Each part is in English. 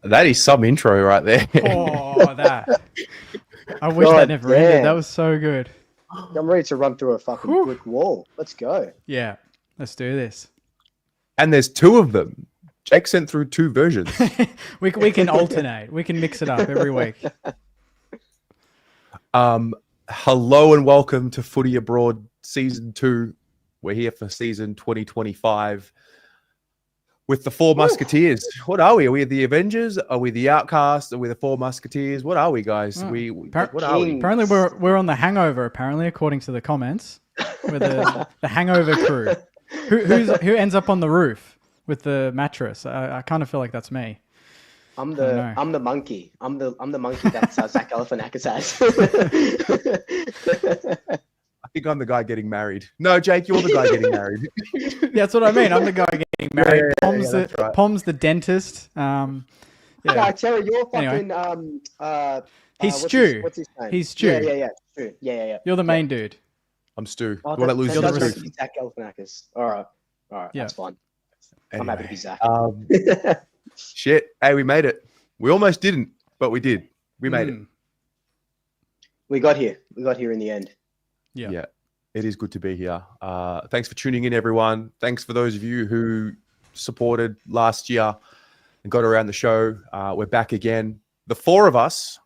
That is some intro right there. Oh, that. I wish that never ended. That was so good. I'm ready to run through a fucking brick wall. Let's go. Yeah, let's do this. And there's two of them. Jake sent through two versions. we can alternate. We can mix it up every week. Hello and welcome to Footy Abroad Season 2. We're here for Season 2025 with the Four Musketeers. What are we? Are we the Avengers? Are we the Outcasts? Are we the Four Musketeers? What are we, guys? Oh, What are we? Apparently we're on the Hangover, apparently, according to the comments. We're the Hangover crew. Who ends up on the roof with the mattress? I kind of feel like that's me. I'm the monkey. I'm the monkey that Zach Galifianakis has. I think I'm the guy getting married. No, Jake, you're the guy getting married. Yeah, that's what I mean. I'm the guy getting married. Pom's the dentist. Yeah, Terry, you're fucking he's Stu. What's his name? He's Stu. Yeah. Stu. Yeah. You're the main dude. I'm Stu. Oh, What I lose that's Stu. Zach Galifianakis. All right. Yeah. That's fine. Anyway, I'm happy to be Zach. Shit. Hey, we made it. We almost didn't, but we did. We made it. We got here. We got here in the end. Yeah. It is good to be here. Thanks for tuning in, everyone. Thanks for those of you who supported last year and got around the show. We're back again. The four of us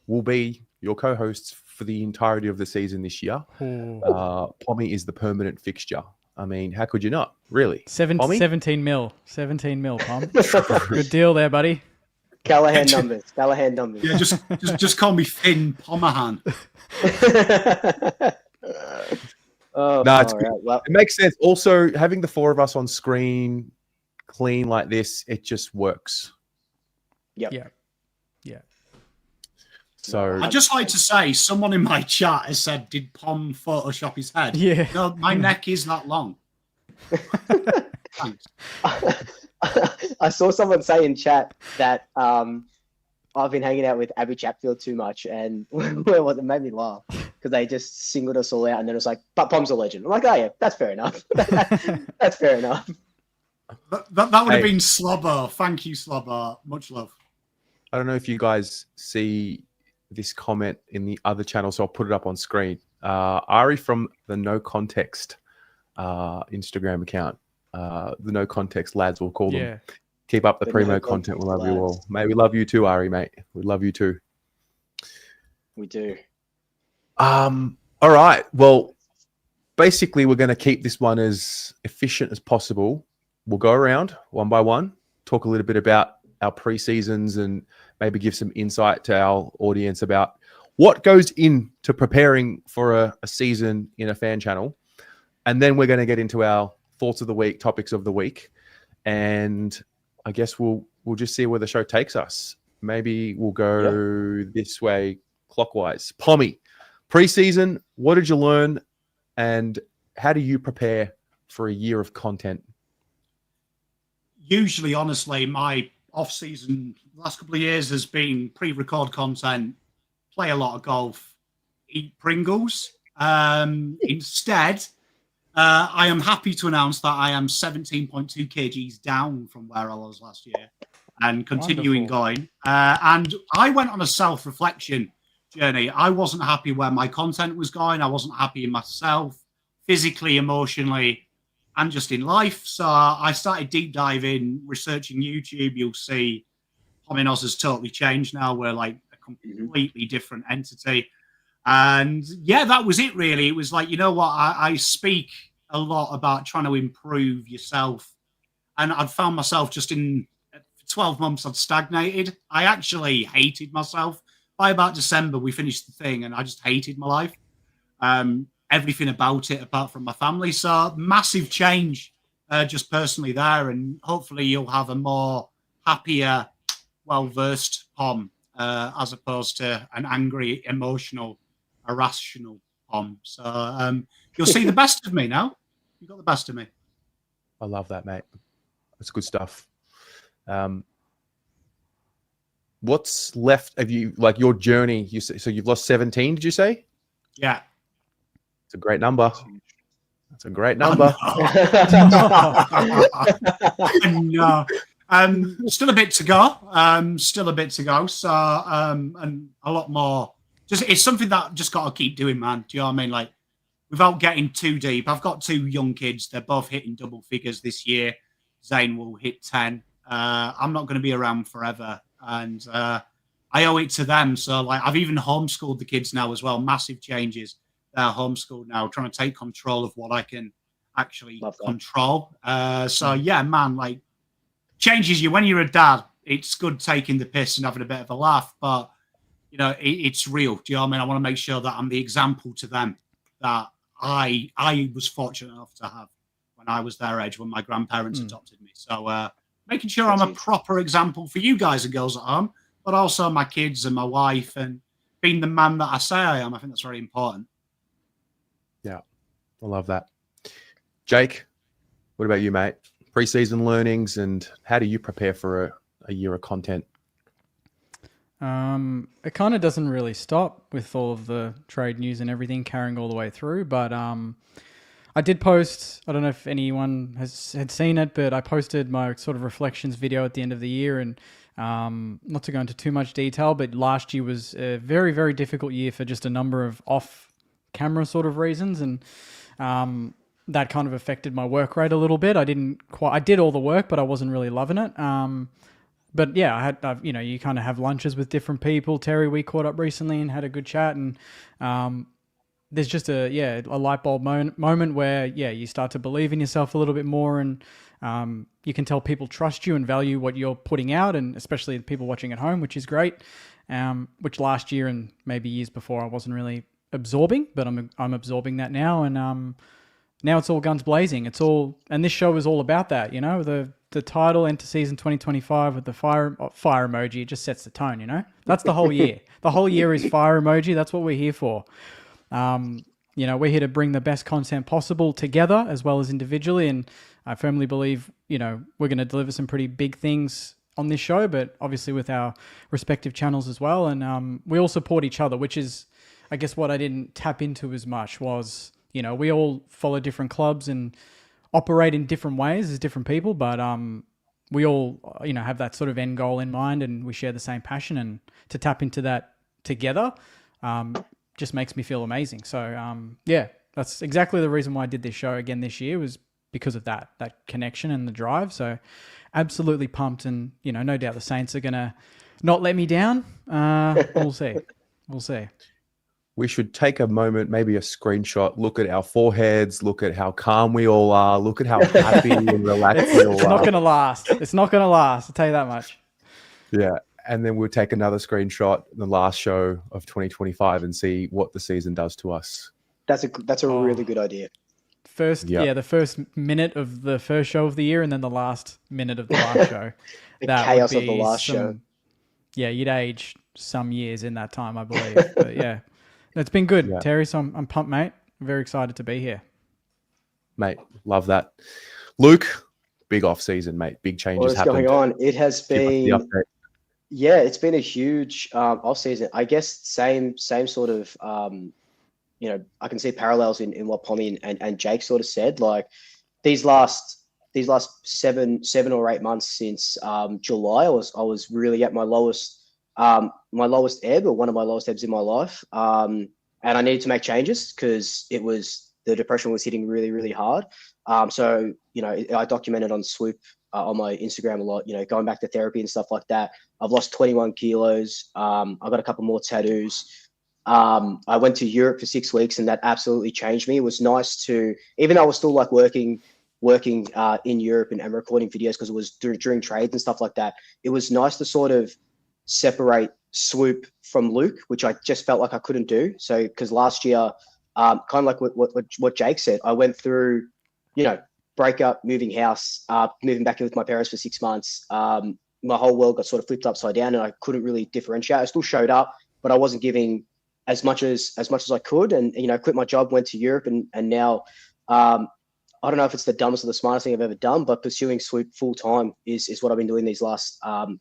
will be your co-hosts for the entirety of the season this year. Pommy is the permanent fixture. I mean, how could you not? Really? 17 mil. 17 mil, Pom. Good deal there, buddy. Callahan numbers. Yeah, just call me Finn Pomahan. It's good. Well, it makes sense. Also, having the four of us on screen, clean like this, it just works. Yeah. So I'd just like to say, someone in my chat has said, "Did Pom Photoshop his head?" Yeah. No, my neck is that long. Thanks. I saw someone say in chat that I've been hanging out with Abby Chatfield too much, and it made me laugh because they just singled us all out, and then it was like, "But Pom's a legend." I'm like, "Oh yeah, that's fair enough. That's fair enough." That would have been Slobber. Thank you, Slobber. Much love. I don't know if you guys see this comment in the other channel, so I'll put it up on screen. Ari from the No Context Instagram account. The No Context lads, we'll call them. Keep up the primo content. We love you all. Mate, we love you too, Ari, mate. We love you too. We do. All right. Well, basically, we're going to keep this one as efficient as possible. We'll go around one by one, talk a little bit about our pre-seasons and maybe give some insight to our audience about what goes into preparing for a season in a fan channel. And then we're going to get into our thoughts of the week, topics of the week. And I guess we'll just see where the show takes us. Maybe we'll go this way clockwise. Pommy, pre-season, what did you learn and how do you prepare for a year of content? Usually, honestly, my off-season last couple of years has been pre-record content, play a lot of golf, eat Pringles. Instead, I am happy to announce that I am 17.2 kgs down from where I was last year and continuing going. And I went on a self-reflection journey. I wasn't happy where my content was going. I wasn't happy in myself, physically, emotionally, and just in life. So I started deep diving, researching YouTube. You'll see Pominos has totally changed now. We're like a completely different entity. And yeah, that was it really. It was like, you know what? I speak a lot about trying to improve yourself. And I'd found myself just in 12 months, I'd stagnated. I actually hated myself. By about December, we finished the thing and I just hated my life. Everything about it apart from my family. So massive change just personally there. And hopefully you'll have a more happier, well-versed Pom as opposed to an angry, emotional, irrational Pom. So you'll see the best of me now. You've got the best of me. I love that, mate. That's good stuff. What's left of you, like your journey? So you've lost 17, did you say? Yeah. It's a great number. That's a great number. No. Still a bit to go. Still a bit to go. So, and a lot more. Just it's something that I've just got to keep doing, man. Do you know what I mean? Like, without getting too deep, I've got 2 young kids. They're both hitting double figures this year. Zane will hit 10. I'm not going to be around forever, and I owe it to them. So, like, I've even homeschooled the kids now as well. Massive changes. They're homeschooled now, trying to take control of what I can actually control. So, yeah, man, like, changes you when you're a dad. It's good taking the piss and having a bit of a laugh, but you know it's real. Do you know what I mean? I want to make sure that I'm the example to them that I was fortunate enough to have when I was their age, when my grandparents adopted me. So making sure I'm a proper example for you guys and girls at home, but also my kids and my wife, and being the man that I say I am. I think that's very important. Yeah, I love that. Jake, what about you, mate? Preseason learnings, and how do you prepare for a year of content? It kind of doesn't really stop with all of the trade news and everything carrying all the way through, but I did post, I don't know if anyone had seen it, but I posted my sort of reflections video at the end of the year, and not to go into too much detail, but last year was a very, very difficult year for just a number of off-camera sort of reasons, and that kind of affected my work rate a little bit. I did all the work, but I wasn't really loving it. But yeah, you kind of have lunches with different people. Terry, we caught up recently and had a good chat, and there's just a light bulb moment where you start to believe in yourself a little bit more, and you can tell people trust you and value what you're putting out, and especially the people watching at home, which is great. Which last year and maybe years before I wasn't really absorbing, but I'm absorbing that now, and now it's all guns blazing. And this show is all about that, you know. The title, Enter Season 2025 with the fire emoji, it just sets the tone, you know. That's the whole year. The whole year is fire emoji. That's what we're here for. You know, we're here to bring the best content possible together as well as individually. And I firmly believe, you know, we're going to deliver some pretty big things on this show, but obviously with our respective channels as well. And we all support each other, which is, I guess, what I didn't tap into as much was, you know, we all follow different clubs and operate in different ways as different people, but we all, you know, have that sort of end goal in mind, and we share the same passion, and to tap into that together just makes me feel amazing. So yeah, that's exactly the reason why I did this show again this year, was because of that connection and the drive. So absolutely pumped, and you know, no doubt the Saints are gonna not let me down. We'll see. We should take a moment, maybe a screenshot, look at our foreheads, look at how calm we all are, look at how happy and relaxed we all are. It's not going to last. It's not going to last, I'll tell you that much. Yeah. And then we'll take another screenshot, the last show of 2025, and see what the season does to us. That's a really good idea. The first minute of the first show of the year, and then the last minute of the last show. The chaos of the last show. Yeah, you'd age some years in that time, I believe. But yeah. It's been good, Terry, so I'm pumped, mate. I'm very excited to be here. Mate, love that. Luke, big off season, mate. Big changes happened. What's going on? It has been... Yeah, it's been a huge off season. I guess same sort of, you know, I can see parallels in what Pommy and Jake sort of said. Like these last 7 or 8 months since July, I was really at my lowest ebb, or one of my lowest ebbs in my life. And I needed to make changes because the depression was hitting really, really hard. So, you know, I documented on Swoop on my Instagram a lot, you know, going back to therapy and stuff like that. I've lost 21 kilos. I've got a couple more tattoos. I went to Europe for 6 weeks, and that absolutely changed me. It was nice to, even though I was still like working in Europe and recording videos because it was during trades and stuff like that, it was nice to sort of separate Swoop from Luke, which I just felt like I couldn't do. So, because last year, kind of like what Jake said, I went through, you know, breakup, moving house, moving back in with my parents for 6 months. My whole world got sort of flipped upside down, and I couldn't really differentiate. I still showed up, but I wasn't giving as much as I could. And, you know, quit my job, went to Europe, and now, I don't know if it's the dumbest or the smartest thing I've ever done, but pursuing Swoop full time is what I've been doing these last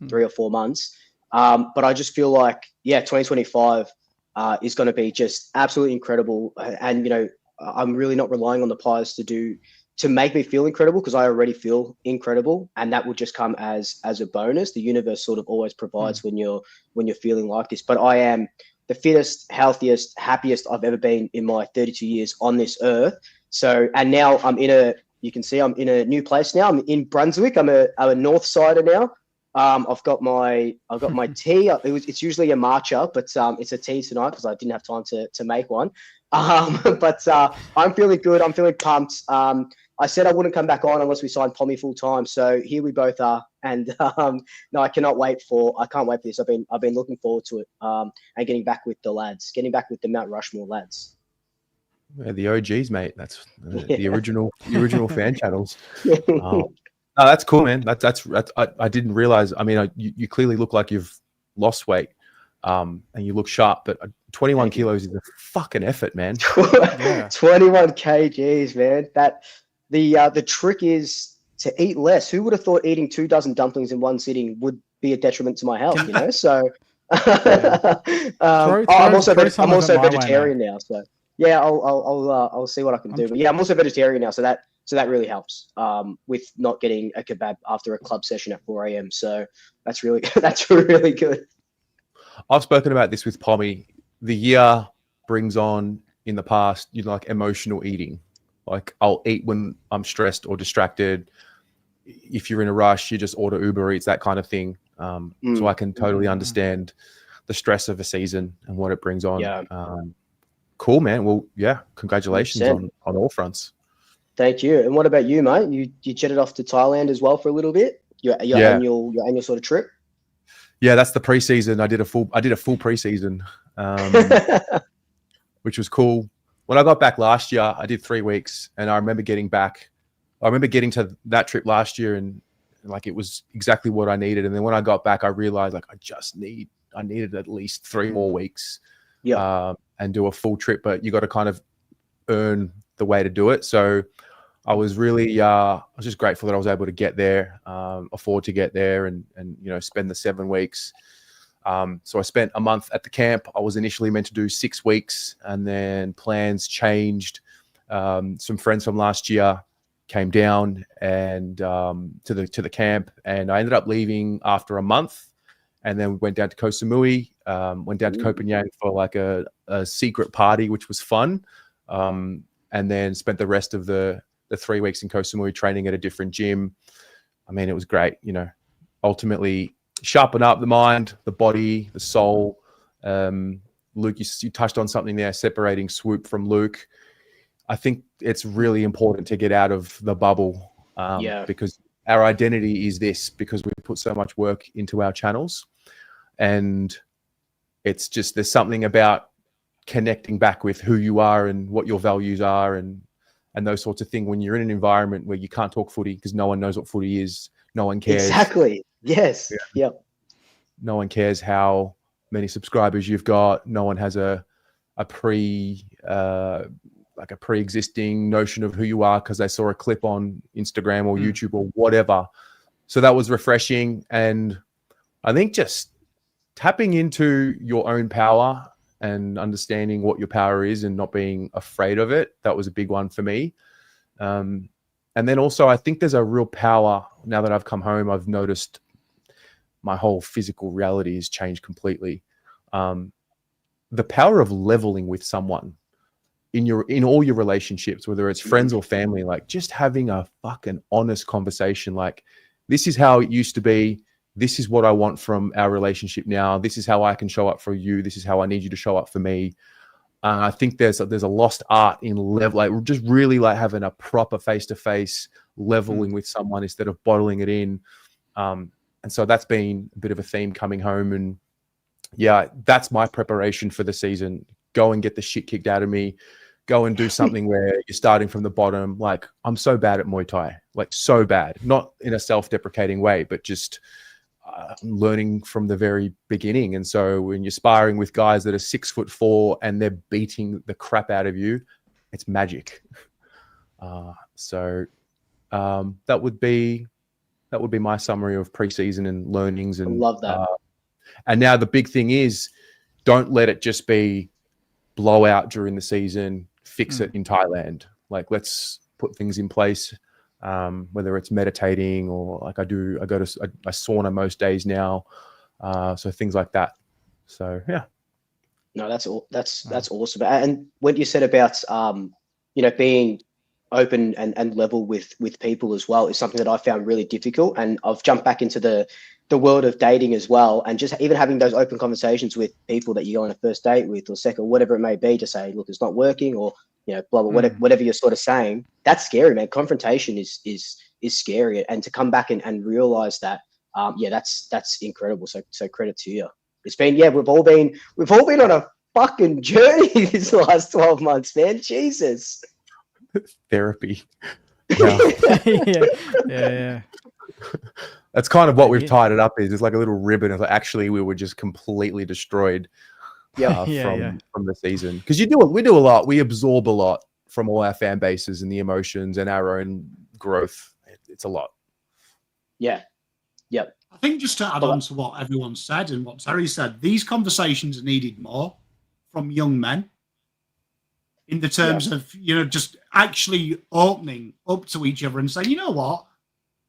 3 or 4 months. But I just feel like, 2025 is going to be just absolutely incredible. And, you know, I'm really not relying on the Pies to to make me feel incredible, because I already feel incredible, and that will just come as a bonus. The universe sort of always provides when you're feeling like this. But I am the fittest, healthiest, happiest I've ever been in my 32 years on this earth. So, and now you can see I'm in a new place now. I'm in Brunswick. I'm a North Sider now. I've got my tea. It's usually a matcha, but it's a tea tonight because I didn't have time to make one. But I'm feeling good. I'm feeling pumped. I said I wouldn't come back on unless we signed Pommy full time. So here we both are. And no, I can't wait for this. I've been looking forward to it. And getting back with the lads, getting back with the Mount Rushmore lads. Yeah, the OGs, mate. That's the original fan channels. No, that's cool, man. I didn't realize. I mean, you clearly look like you've lost weight, and you look sharp. But 21 kilos is a fucking effort, man. 21 kgs, man. The trick is to eat less. Who would have thought eating 2 dozen dumplings in one sitting would be a detriment to my health? You know, so I'm also vegetarian now. So yeah, I'll see what I can do. But yeah, I'm also vegetarian now, so that really helps with not getting a kebab after a club session at 4 a.m. So that's really good. I've spoken about this with Pommy. The year brings on, in the past, like emotional eating. Like I'll eat when I'm stressed or distracted. If you're in a rush, you just order Uber Eats, that kind of thing. So I can totally understand the stress of a season and what it brings on. Yeah. Cool, man. Well, yeah, congratulations 100%. on all fronts. Thank you. And what about you, mate? You jetted off to Thailand as well for a little bit. Your annual sort of trip. Yeah, that's the preseason. I did a full preseason, which was cool. When I got back last year, I did 3 weeks, and I remember getting to that trip last year, and like it was exactly what I needed. And then when I got back, I realized like I needed at least 3 more weeks, and do a full trip. But you got to kind of earn the way to do it. So I was really, I was just grateful that I was able to get there, afford to get there, and spend the 7 weeks. So I spent a month at the camp. I was initially meant to do 6 weeks, and then plans changed. Some friends from last year came down and to the camp, and I ended up leaving after a month, and then we went down to Koh Samui, went down to Copenhagen for like a secret party, which was fun, and then spent the rest of the 3 weeks in Koh Samui training at a different gym. I mean, it was great. Ultimately sharpen up the mind, the body, the soul. Luke, you touched on something there, separating Swoop from Luke. I think it's really important to get out of the bubble, because our identity is this, because we put so much work into our channels, and it's just, there's something about connecting back with who you are and what your values are and those sorts of things when you're in an environment where you can't talk footy because no one knows what footy is. No one cares. Exactly. Yes. Yeah. Yep. No one cares how many subscribers you've got. No one has a pre-existing notion of who you are because they saw a clip on Instagram or YouTube or whatever. So that was refreshing. And I think just tapping into your own power and understanding what your power is and not being afraid of it, that was a big one for me. And then also, I think there's a real power, now that I've come home, I've noticed my whole physical reality has changed completely. The power of leveling with someone in all your relationships, whether it's friends or family, like just having a fucking honest conversation. Like, this is how it used to be. This is what I want from our relationship now. This is how I can show up for you. This is how I need you to show up for me. I think there's a lost art in like just really like having a proper face-to-face leveling with someone instead of bottling it in. And so that's been a bit of a theme coming home. And yeah, that's my preparation for the season. Go and get the shit kicked out of me. Go and do something where you're starting from the bottom. Like, I'm so bad at Muay Thai, like so bad, not in a self-deprecating way, but just learning from the very beginning. And so when you're sparring with guys that are 6'4" and they're beating the crap out of you, it's magic. So that would be my summary of preseason and learnings. And I love that. And now the big thing is, don't let it just be blowout during the season, fix it in Thailand. Like, let's put things in place, whether it's meditating or like I sauna most days now. So things like that. So yeah. No, that's awesome. And what you said about being open and level with people as well is something that I found really difficult. And I've jumped back into the world of dating as well, and just even having those open conversations with people that you go on a first date with or second, whatever it may be, to say, look, it's not working, or blah blah, whatever you're sort of saying. That's scary, man. Confrontation is scary, and to come back and realize that, that's incredible. So credit to you. It's been, we've all been on a fucking journey these last 12 months, man. Jesus. Therapy. Yeah. That's kind of what we've tied it up is. It's like a little ribbon. It's like, actually, we were just completely destroyed from the season. Because we do a lot. We absorb a lot from all our fan bases and the emotions and our own growth. It's a lot. Yeah. Yep. I think just to add on to what everyone said and what Terry said, these conversations are needed more from young men in the terms of, just actually opening up to each other and saying, you know what,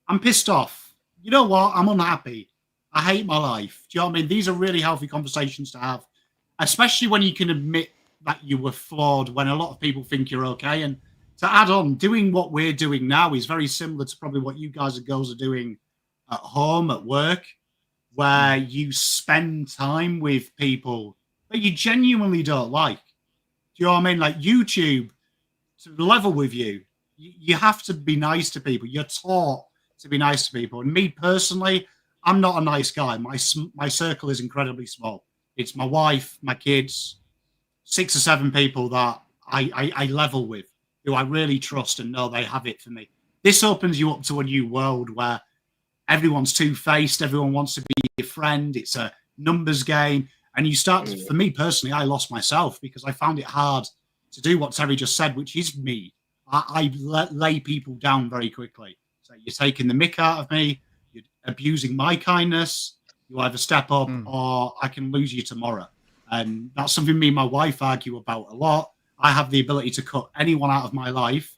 I'm pissed off. You know what, I'm unhappy. I hate my life. Do you know what I mean? These are really healthy conversations to have, especially when you can admit that you were flawed when a lot of people think you're okay. And to add on, doing what we're doing now is very similar to probably what you guys and girls are doing at home, at work, where you spend time with people that you genuinely don't like. Do you know what I mean? Like YouTube, to level with you, you have to be nice to people. You're taught to be nice to people. And me personally, I'm not a nice guy. My circle is incredibly small. It's my wife, my kids, 6 or 7 people that I level with, who I really trust and know they have it for me. This opens you up to a new world where everyone's two-faced. Everyone wants to be your friend. It's a numbers game. And you start to, for me personally, I lost myself because I found it hard to do what Terry just said, which is me. I lay people down very quickly. So you're taking the mick out of me. You're abusing my kindness. You either step up or I can lose you tomorrow. And that's something me and my wife argue about a lot. I have the ability to cut anyone out of my life,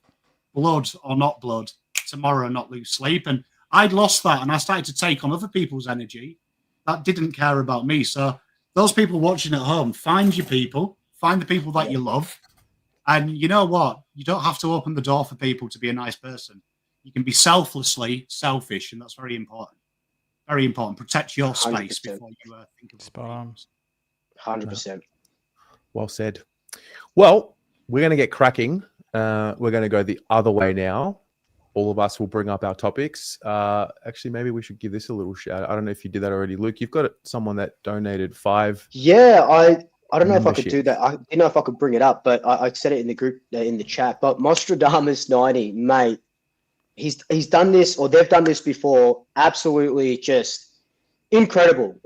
blood or not blood, tomorrow and not lose sleep. And I'd lost that, and I started to take on other people's energy that didn't care about me. So those people watching at home, find your people, find the people that you love. And you know what? You don't have to open the door for people to be a nice person. You can be selflessly selfish, and that's very important. Very important. Protect your space 100%. Before you think of spot on. 100%. Well said. Well, we're going to get cracking. We're going to go the other way now. All of us will bring up our topics. Actually, maybe we should give this a little shout. I don't know if you did that already, Luke. You've got someone that donated 5. Yeah, I don't know if I could do that. I didn't know if I could bring it up, but I said it in the group, in the chat. But Mostradamus 90, mate, he's done this, or they've done this before. Absolutely, just incredible.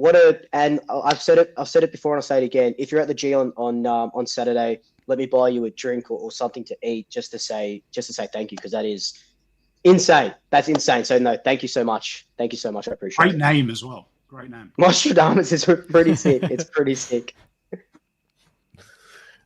And I've said it before, and I'll say it again. If you're at the G on Saturday, let me buy you a drink or something to eat, just to say thank you, because that is insane. That's insane. So no, thank you so much. Thank you so much. I appreciate it. Great name as well. Great name. Mostradamus is pretty sick. It's pretty sick.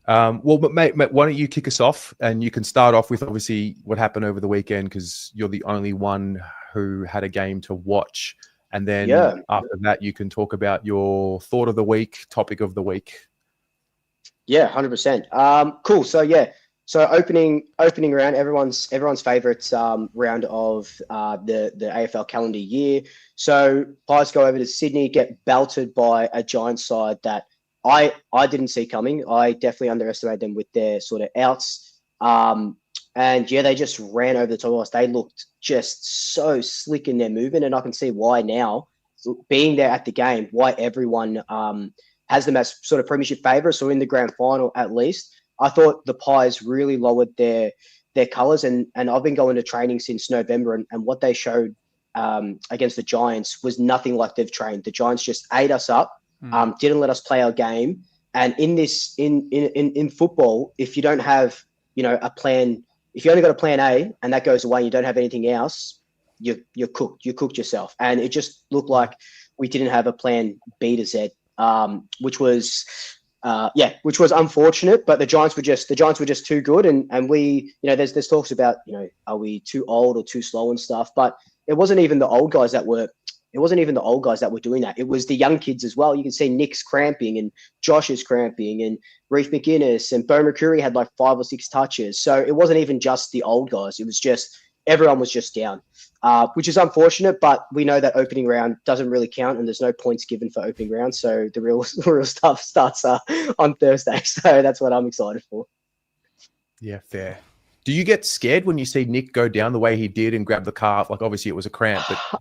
Well, mate, why don't you kick us off, and you can start off with obviously what happened over the weekend, because you're the only one who had a game to watch, and then after that you can talk about your thought of the week, topic of the week. Yeah, 100%. Cool. So opening round, everyone's favorite round of the AFL calendar year. So Pies go over to Sydney, get belted by a Giants side that I didn't see coming. I definitely underestimated them with their sort of outs. And they just ran over the top of us. They looked just so slick in their movement, and I can see why now, being there at the game, why everyone has them as sort of premiership favourites, or in the grand final at least. I thought the Pies really lowered their colours, and I've been going to training since November, and what they showed against the Giants was nothing like they've trained. The Giants just ate us up. Didn't let us play our game. And in football, if you don't have, a plan, if you only got a plan A and that goes away, and you don't have anything else, you're cooked. You cooked yourself. And it just looked like we didn't have a plan B to Z, which was which was unfortunate. But the Giants were just too good, and we, there's talks about, are we too old or too slow and stuff. But it wasn't even the old guys that were. It wasn't even the old guys that were doing that. It was the young kids as well. You can see Nick's cramping and Josh is cramping and Reef McInnes and Bo McCreary had like 5 or 6 touches. So it wasn't even just the old guys. It was just everyone was just down, which is unfortunate. But we know that opening round doesn't really count and there's no points given for opening round. So the real stuff starts on Thursday. So that's what I'm excited for. Yeah, fair. Do you get scared when you see Nick go down the way he did and grab the calf? Like obviously it was a cramp, but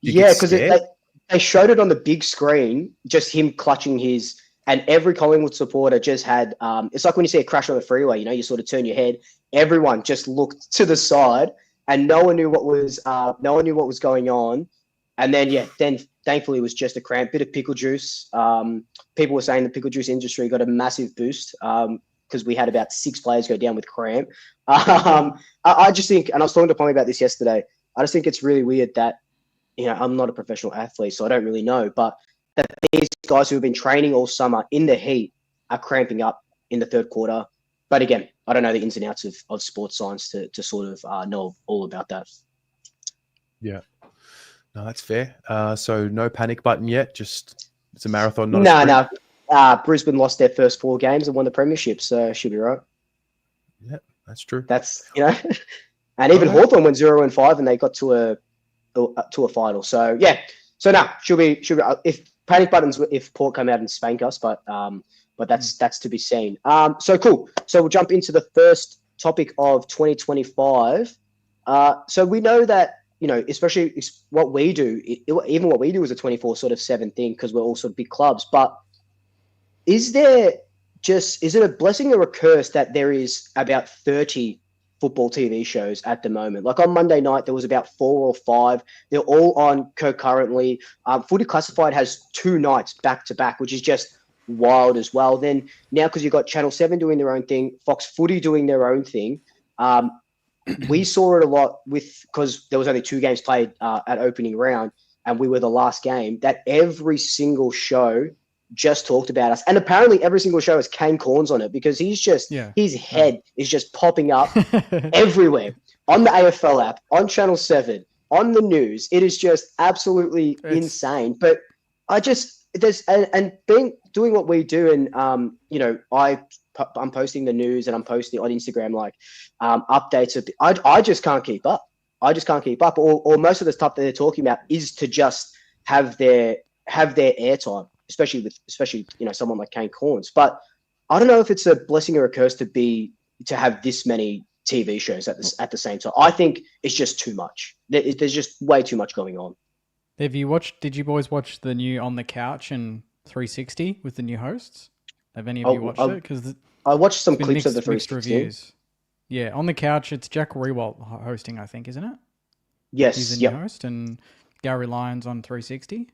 yeah, because they showed it on the big screen, just him clutching his, and every Collingwood supporter just had, it's like when you see a crash on the freeway, you sort of turn your head. Everyone just looked to the side and no one knew what was going on. And then, then thankfully it was just a cramp, bit of pickle juice. People were saying the pickle juice industry got a massive boost because we had about 6 players go down with cramp. I just think, and I was talking to Pommy about this yesterday, I just think it's really weird that, I'm not a professional athlete, so I don't really know, but that these guys who have been training all summer in the heat are cramping up in the third quarter. But again, I don't know the ins and outs of sports science to sort of know all about that. Yeah. No, that's fair. So no panic button yet. Just it's a marathon, not a sprint. No. Brisbane lost their first 4 games and won the premiership, so should be right. Yeah, that's true. That's and even Hawthorn went 0-5 and they got to a final. So yeah. So now should be if panic buttons if Port come out and spank us, but that's to be seen. So cool. So we'll jump into the first topic of 2025. So we know that especially what we do, even what we do is a 24/7 thing because we're all sort of big clubs. But is it a blessing or a curse that there is about 30 football TV shows at the moment? Like on Monday night, there was about 4 or 5. They're all on concurrently. Footy Classified has 2 nights back to back, which is just wild as well. Then now, because you've got Channel 7 doing their own thing, Fox Footy doing their own thing, we saw it a lot because there was only 2 games played at opening round and we were the last game, that every single show just talked about us. And apparently every single show has Kane Corns on it because his head is just popping up everywhere on the AFL app, on Channel 7, on the news. It is just absolutely insane. But doing what we do and, I'm posting the news and I'm posting on Instagram, like updates. I just can't keep up. Or most of the stuff that they're talking about is to just have their airtime. Especially someone like Kane Corns. But I don't know if it's a blessing or a curse to have this many TV shows at the same time. I think it's just too much. There's just way too much going on. Did you boys watch the new On the Couch and 360 with the new hosts? Have any of you watched it? Because I watched some clips of the 360 reviews. Yeah, On the Couch, it's Jack Rewalt hosting, I think, isn't it? Yes. He's the new host, and Gary Lyons on 360.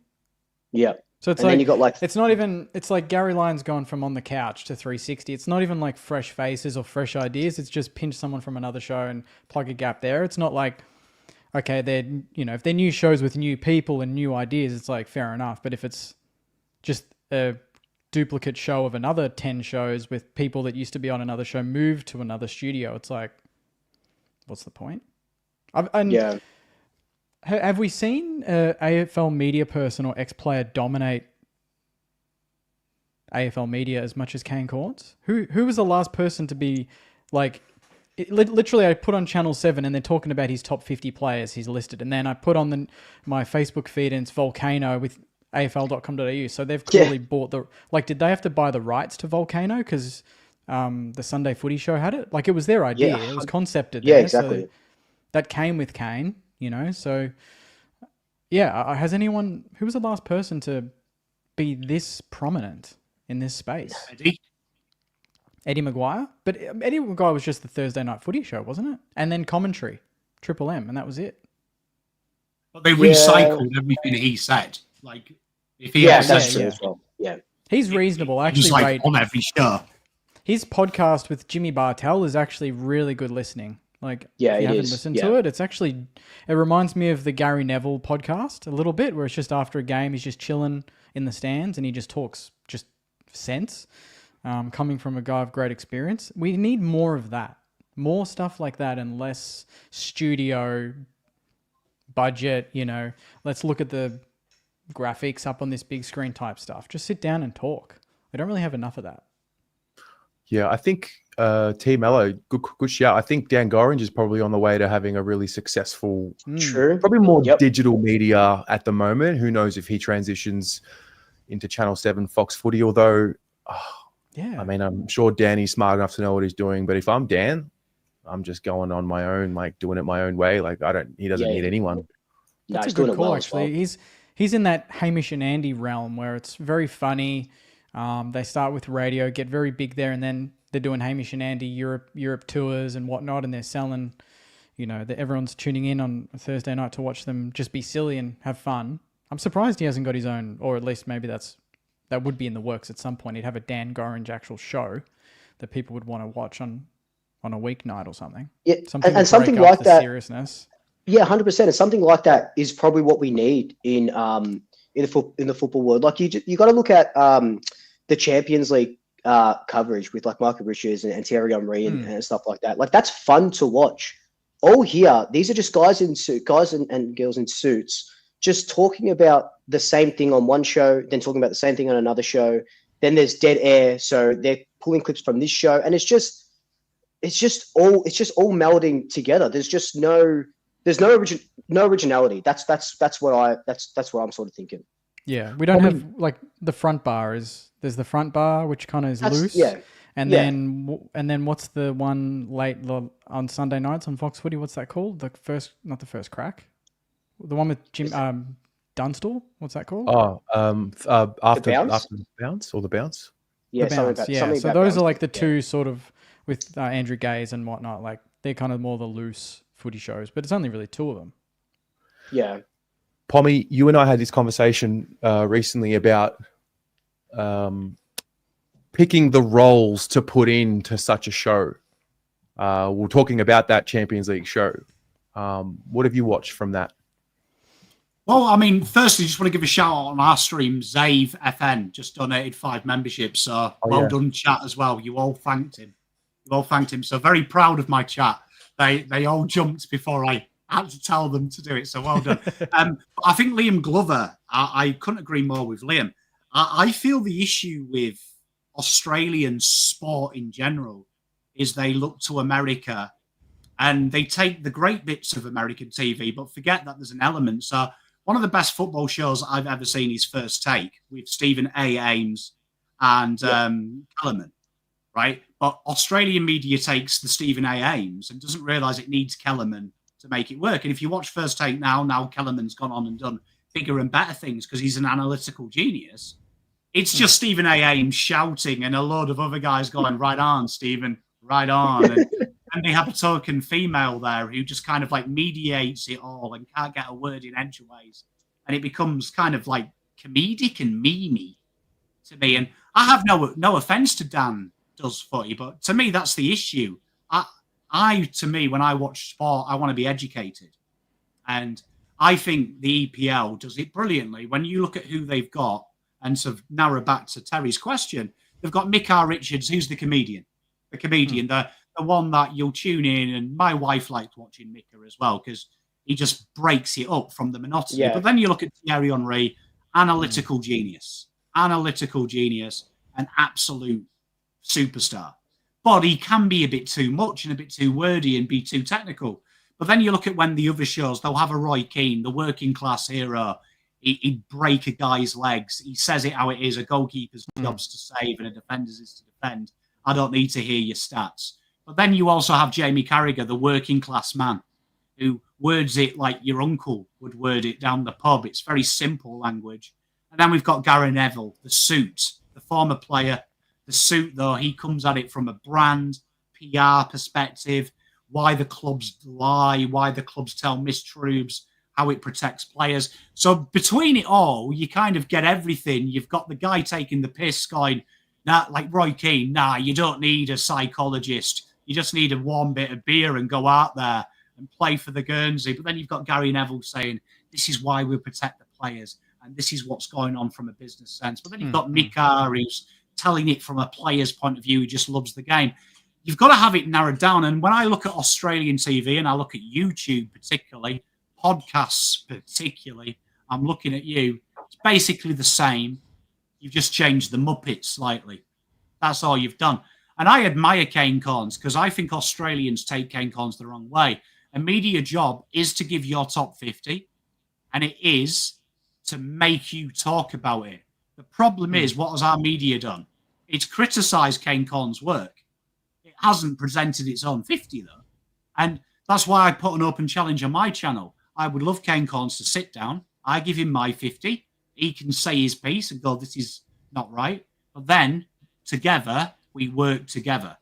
Yeah. So it's then you got it's like Gary Lyons gone from On the Couch to 360. It's not even like fresh faces or fresh ideas. It's just pinch someone from another show and plug a gap there. It's not like, okay, if they're new shows with new people and new ideas, it's like fair enough. But if it's just a duplicate show of another 10 shows with people that used to be on another show moved to another studio, it's like, what's the point? Yeah. Have we seen an AFL media person or ex-player dominate AFL media as much as Kane Corns? Who was the last person to be like... literally, I put on Channel 7 and they're talking about his top 50 players he's listed. And then I put on my Facebook feed and it's Volcano with AFL.com.au. So they've clearly bought did they have to buy the rights to Volcano? Because the Sunday Footy Show had it? Like, it was their idea. Yeah. It was concepted Yeah, there. exactly. So that came with Kane. So yeah, who was the last person to be this prominent in this space? Eddie Maguire? But Eddie Maguire was just the Thursday Night Footy show, wasn't it? And then commentary, Triple M, and that was it. But they recycled everything that he said. Like, if he that's true as well. Yeah. He's reasonable. I actually rate on every show. His podcast with Jimmy Bartell is actually really good listening. Like, if you haven't listened to it, it reminds me of the Gary Neville podcast a little bit, where it's just after a game, he's just chilling in the stands and he just talks just sense. coming from a guy of great experience. We need more of that, more stuff like that, and less studio budget. Let's look at the graphics up on this big screen type stuff. Just sit down and talk. We don't really have enough of that. Yeah, I think T Mello, good shout. I think Dan Gorringe is probably on the way to having a really successful, True. probably more Yep. digital media at the moment. Who knows if he transitions into Channel 7 Fox Footy, although, Yeah. I mean, I'm sure Danny's smart enough to know what he's doing, but if I'm Dan, I'm just going on my own, like doing it my own way. Like he doesn't need anyone. No, That's he's a doing good it call, well as actually. well. He's in that Hamish and Andy realm where it's very funny. They start with radio, get very big there, and then they're doing Hamish and Andy Europe tours and whatnot, and they're selling, everyone's tuning in on a Thursday night to watch them just be silly and have fun. I'm surprised he hasn't got his own, or at least maybe that would be in the works at some point. He'd have a Dan Gorringe actual show that people would want to watch on a weeknight or something. Yeah, Something and something like the that. Seriousness. Yeah, 100%. And something like that is probably what we need in the football world. Like you got to look at the Champions League coverage with like Michael Richards and Thierry Henry and stuff like that. Like that's fun to watch. All here, these are just guys and girls in suits, just talking about the same thing on one show, then talking about the same thing on another show. Then there's dead air, so they're pulling clips from this show, and it's just all melding together. There's no originality. That's what I'm sort of thinking. Yeah, we don't have like the front bar there's the front bar which kind of is loose. Yeah. And then what's the one late on Sunday nights on Fox Footy? What's that called? Not the first crack. The one with Jim Dunstall. What's that called? After Bounce? the bounce or the bounce. Yeah, The Bounce. something So about those Bounce. are like the two sort of with Andrew Gaze and whatnot. Like they're kind of more the loose footy shows, but it's only really two of them. Yeah. Pommy, you and I had this conversation recently about picking the roles to put into such a show. We're talking about that Champions League show. What have you watched from that? Well, I mean, firstly, just want to give a shout out on our stream. Zave FN just donated 5 memberships. So well done, chat, as well. You all thanked him. So very proud of my chat. They all jumped before I had to tell them to do it. So well done. I think Liam Glover, I couldn't agree more with Liam. I feel the issue with Australian sport in general is they look to America and they take the great bits of American TV, but forget that there's an element. So one of the best football shows I've ever seen is First Take with Stephen A. Ames and Kellerman, right? But Australian media takes the Stephen A. Ames and doesn't realise it needs Kellerman to make it work. And if you watch First Take now Kellerman's gone on and done bigger and better things because he's an analytical genius. It's just Stephen A. Ames shouting and a load of other guys going, right on, Stephen, right on. And they have a token female there who just kind of like mediates it all and can't get a word in edgeways. And it becomes kind of like comedic and memey to me. And I have no offense to Dan does footy, but to me, that's the issue. To me, when I watch sport, I want to be educated. And I think the EPL does it brilliantly. When you look at who they've got, and sort of narrow back to Terry's question, they've got Mick R. Richards, who's the comedian. The one that you'll tune in, and my wife liked watching Mika as well because he just breaks it up from the monotony. Yeah. But then you look at Thierry Henry, analytical genius, an absolute superstar. But he can be a bit too much and a bit too wordy and be too technical. But then you look at when the other shows, they'll have a Roy Keane, the working class hero. He'd break a guy's legs. He says it how it is. A goalkeeper's job's to save and a defender's is to defend. I don't need to hear your stats. But then you also have Jamie Carragher, the working class man, who words it like your uncle would word it down the pub. It's very simple language. And then we've got Gary Neville, the suit, the former player. The suit, though, he comes at it from a brand, PR perspective, why the clubs lie, why the clubs tell mistruths, how it protects players. So between it all, you kind of get everything. You've got the guy taking the piss going, nah, like Roy Keane, you don't need a psychologist. You just need a warm bit of beer and go out there and play for the Guernsey. But then you've got Gary Neville saying, this is why we protect the players and this is what's going on from a business sense. But then you've got Mika, who's telling it from a player's point of view who just loves the game. You've got to have it narrowed down. And when I look at Australian TV and I look at YouTube particularly, podcasts particularly, I'm looking at you. It's basically the same. You've just changed the Muppets slightly. That's all you've done. And I admire Kane Cornes because I think Australians take Kane Cornes the wrong way. A media job is to give your top 50, and it is to make you talk about it. The problem is, what has our media done? It's criticised Kane Cornes' work. It hasn't presented its own 50, though. And that's why I put an open challenge on my channel. I would love Kane Cornes to sit down. I give him my 50. He can say his piece and go, this is not right. But then, together, we work together.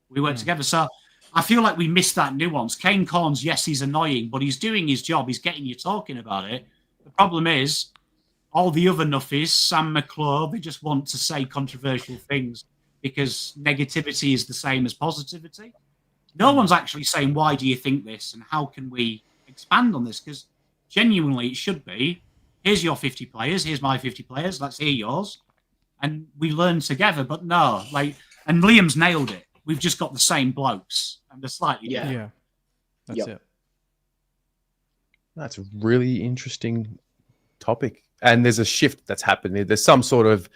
We work together. So I feel like we missed that nuance. Kane Cornes, yes, he's annoying, but he's doing his job. He's getting you talking about it. The problem is, all the other nuffies, Sam McClure, they just want to say controversial things because negativity is the same as positivity. No one's actually saying, why do you think this? And how can we expand on this? Because genuinely, it should be, here's your 50 players, here's my 50 players, let's hear yours. And we learn together. But no, and Liam's nailed it. We've just got the same blokes, and they're slightly different. Yeah. That's it. That's a really interesting topic. And there's a shift that's happening. There's some sort of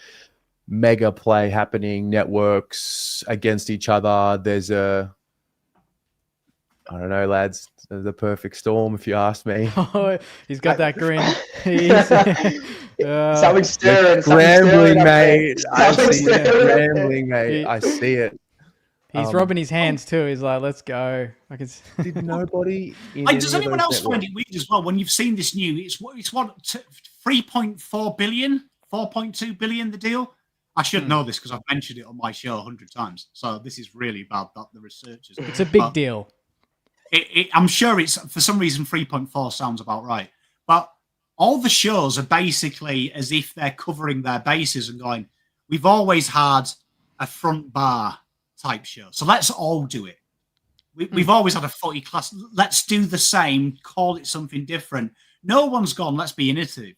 mega play happening, networks against each other. There's I don't know, lads, the perfect storm, if you ask me. Oh, he's got that grin. Something stirring. Rambling, mate. I see it. Rambling, mate. I see it. He's rubbing his hands too. He's like, "Let's go." Did nobody? Does anyone else find it weird as well when you've seen this new? It's what 3.4 billion, 4.2 billion. The deal. I should know this because I've mentioned it on my show 100 times. So this is really bad. That the researchers. It's a big deal. I'm sure it's for some reason 3.4 sounds about right, but all the shows are basically as if they're covering their bases and going, "We've always had a front bar type show, so let's all do it. We've always had a footy class. Let's do the same. Call it something different." No one's gone, let's be innovative.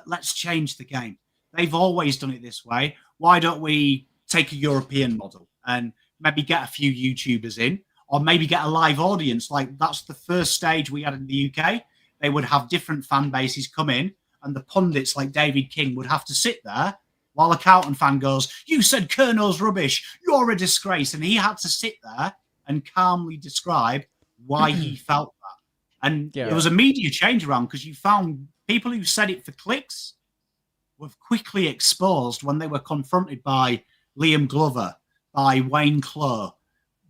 Let's change the game. They've always done it this way. Why don't we take a European model and maybe get a few YouTubers in, or maybe get a live audience? Like that's the first stage we had in the UK. They would have different fan bases come in, and the pundits like David King would have to sit there while a Carlton fan goes, "You said Kerno's rubbish. You're a disgrace." And he had to sit there and calmly describe why he felt that. And there was a media change around because you found people who said it for clicks were quickly exposed when they were confronted by Liam Glover, by Wayne Clough,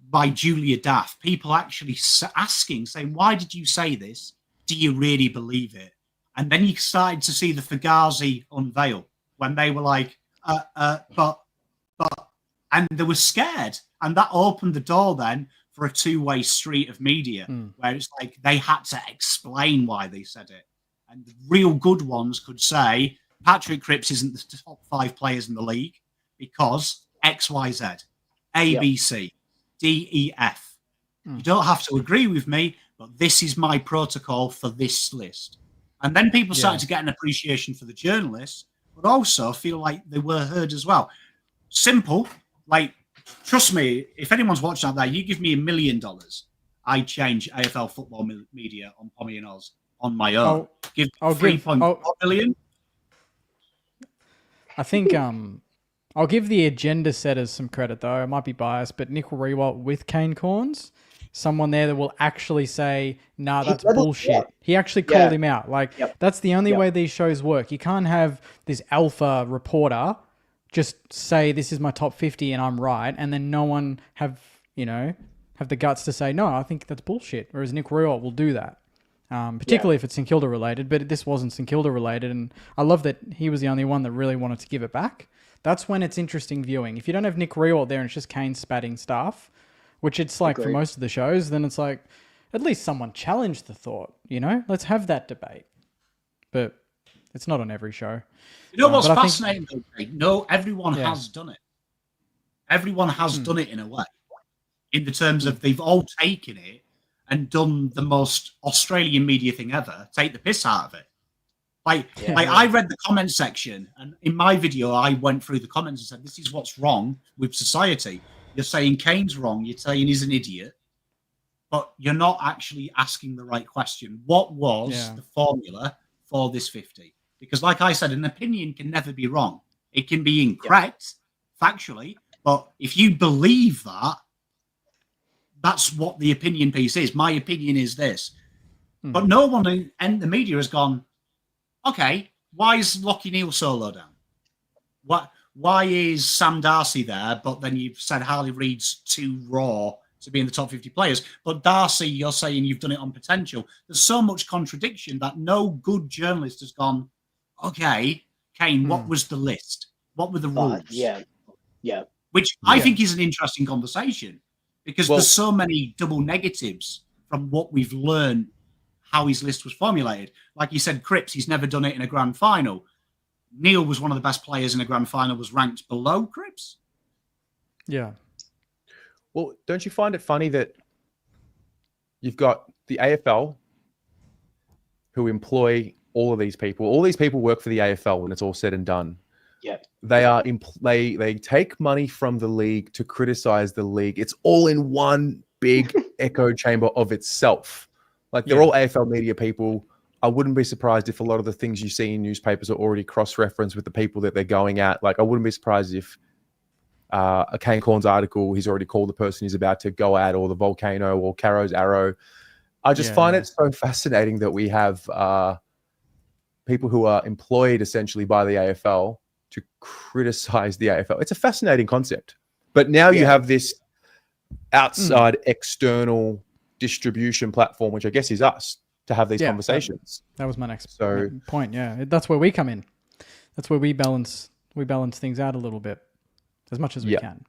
by Julia Daff. People actually asking, saying, "Why did you say this? Do you really believe it?" And then you started to see the Fugazi unveil when they were like, but, and they were scared. And that opened the door then for a two-way street of media where it's like they had to explain why they said it. And the real good ones could say, Patrick Cripps isn't the top 5 players in the league because X, Y, Z, A, B, C, D, E, F. You don't have to agree with me, but this is my protocol for this list. And then people started to get an appreciation for the journalists, but also feel like they were heard as well. Simple, like, trust me, if anyone's watching out there, you give me $1 million, I'd change AFL football media on Pommy and Oz on my own. I'll give 3.4 million. I think I'll give the agenda setters some credit, though. I might be biased, but Nick Rewalt with Kane Cornes, someone there that will actually say, "Nah, that's bullshit." Yeah. He actually called him out. Like, that's the only way these shows work. You can't have this alpha reporter just say, "This is my top 50 and I'm right," and then no one have the guts to say, "No, I think that's bullshit." Whereas Nick Rewalt will do that. Particularly if it's St Kilda related, but this wasn't St Kilda related, and I love that he was the only one that really wanted to give it back. That's when it's interesting viewing. If you don't have Nick Rewalt there and it's just Kane spatting stuff, which it's like for most of the shows, then it's like, at least someone challenged the thought, let's have that debate. But it's not on every show. You know what's fascinating though, Craig? No, everyone has done it. Everyone has done it in a way. In the terms of they've all taken it and done the most Australian media thing ever, take the piss out of it. Like I read the comment section, and in my video, I went through the comments and said, "This is what's wrong with society. You're saying Kane's wrong. You're saying he's an idiot, but you're not actually asking the right question. What was the formula for this 50? Because, like I said, an opinion can never be wrong. It can be incorrect factually, but if you believe that, that's what the opinion piece is. My opinion is this." But no one in the media has gone, okay, why is Lockie Neal solo down? Why is Sam Darcy there? But then you've said Harley Reid's too raw to be in the top 50 players. But Darcy, you're saying you've done it on potential. There's so much contradiction that no good journalist has gone, okay, Kane, what was the list? What were the rules? Yeah. Which I think is an interesting conversation because there's so many double negatives from what we've learned how his list was formulated. Like you said, Cripps, he's never done it in a grand final. Neil was one of the best players in a grand final, was ranked below Cripps. Yeah. Well, don't you find it funny that you've got the AFL who employ all of these people? All these people work for the AFL when it's all said and done. Yeah. They take money from the league to criticize the league. It's all in one big echo chamber of itself. Like they're all AFL media people. I wouldn't be surprised if a lot of the things you see in newspapers are already cross-referenced with the people that they're going at. Like I wouldn't be surprised if a Kane Corns article, he's already called the person he's about to go at, or the volcano, or Caro's arrow. I just find it so fascinating that we have people who are employed essentially by the AFL to criticize the AFL. It's a fascinating concept. But now you have this outside external distribution platform, which I guess is us, to have these conversations. That was my next point. Yeah, that's where we come in. That's where we balance things out a little bit, as much as we can.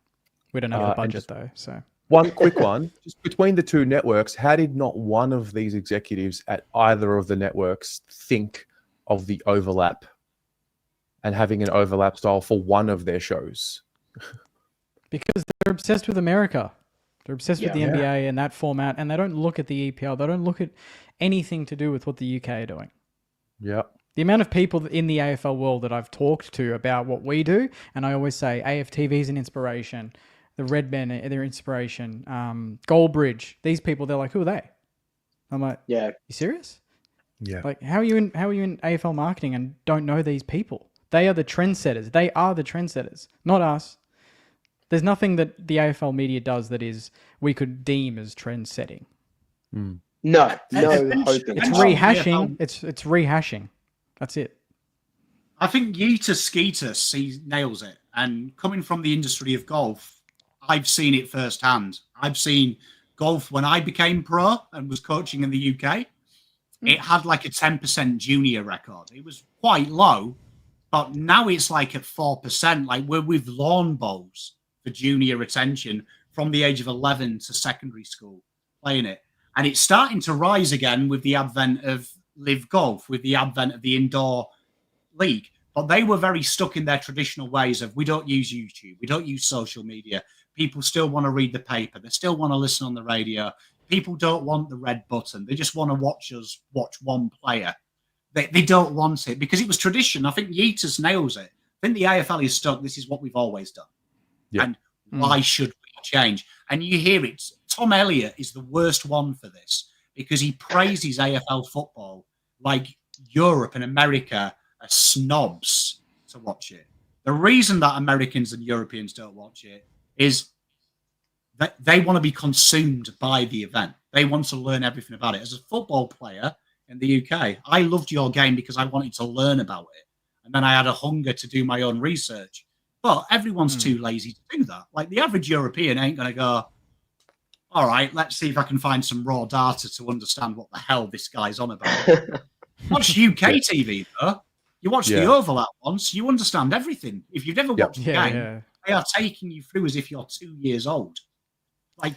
We don't have a budget though. So one quick one, just between the two networks, how did not one of these executives at either of the networks think of the overlap and having an overlap style for one of their shows? Because they're obsessed with America. They're obsessed with the NBA and that format, and they don't look at the EPL. They don't look at anything to do with what the UK are doing. Yeah. The amount of people in the AFL world that I've talked to about what we do, and I always say AFTV is an inspiration, the Red Men are their inspiration, Goldbridge, these people, they're like, who are they? I'm like, you serious? Yeah. Like, how are you in AFL marketing and don't know these people? They are the trendsetters. They are the trendsetters, not us. There's nothing that the AFL media does that is we could deem as trend setting. No hoping. It's rehashing. It's rehashing. That's it. I think Yeeta Skeeter nails it. And coming from the industry of golf, I've seen it firsthand. I've seen golf when I became pro and was coaching in the UK. It had like a 10% junior record. It was quite low, but now it's like at 4%. Like we're with lawn bowls for junior retention from the age of 11 to secondary school playing it. And it's starting to rise again with the advent of Live Golf, with the advent of the indoor league. But they were very stuck in their traditional ways of, we don't use YouTube, we don't use social media. People still want to read the paper. They still want to listen on the radio. People don't want the red button. They just want to watch us watch one player. They don't want it because it was tradition. I think Yeatus nails it. I think the AFL is stuck. This is what we've always done. Yeah. And why should we change? And you hear it. Tom Elliott is the worst one for this because he praises AFL football like Europe and America are snobs to watch it. The reason that Americans and Europeans don't watch it is that they want to be consumed by the event. They want to learn everything about it. As a football player in the UK, I loved your game because I wanted to learn about it. And then I had a hunger to do my own research. But everyone's too lazy to do that. Like the average European ain't going to go, all right, let's see if I can find some raw data to understand what the hell this guy's on about. Watch UK TV, though. You watch the overlap once, you understand everything. If you've never watched the game, they are taking you through as if you're 2 years old. Like,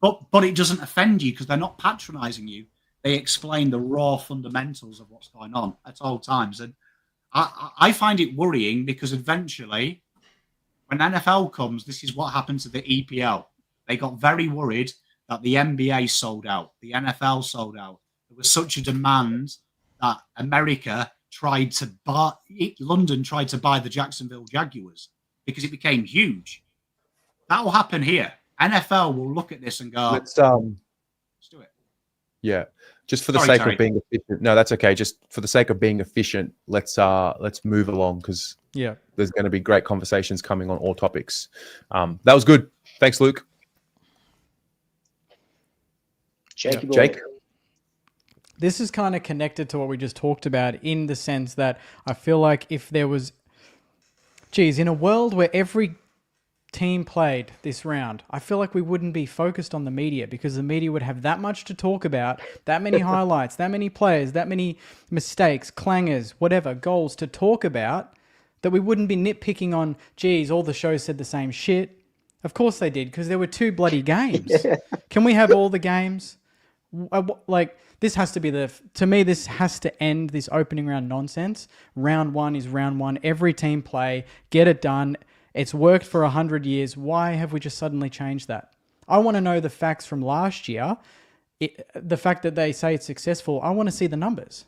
but it doesn't offend you because they're not patronizing you. They explain the raw fundamentals of what's going on at all times. And I find it worrying because eventually, when NFL comes, this is what happened to the EPL. They got very worried that the NBA sold out, the NFL sold out. There was such a demand that America London tried to buy the Jacksonville Jaguars because it became huge. That will happen here. NFL will look at this and go, let's do it. Yeah, just for the sake of being efficient. No, that's okay. Just for the sake of being efficient, let's move along because there's going to be great conversations coming on all topics. That was good. Thanks, Luke. Jake. This is kind of connected to what we just talked about in the sense that I feel like if there was, in a world where every team played this round, I feel like we wouldn't be focused on the media because the media would have that much to talk about, that many highlights, that many players, that many mistakes, clangers, whatever, goals to talk about, that we wouldn't be nitpicking on, all the shows said the same shit. Of course they did because there were 2 bloody games. Can we have all the games? This has to be to me, this has to end this opening round nonsense. Round 1 is round 1. Every team play, get it done. It's worked for 100 years. Why have we just suddenly changed that? I want to know the facts from last year. The fact that they say it's successful, I want to see the numbers.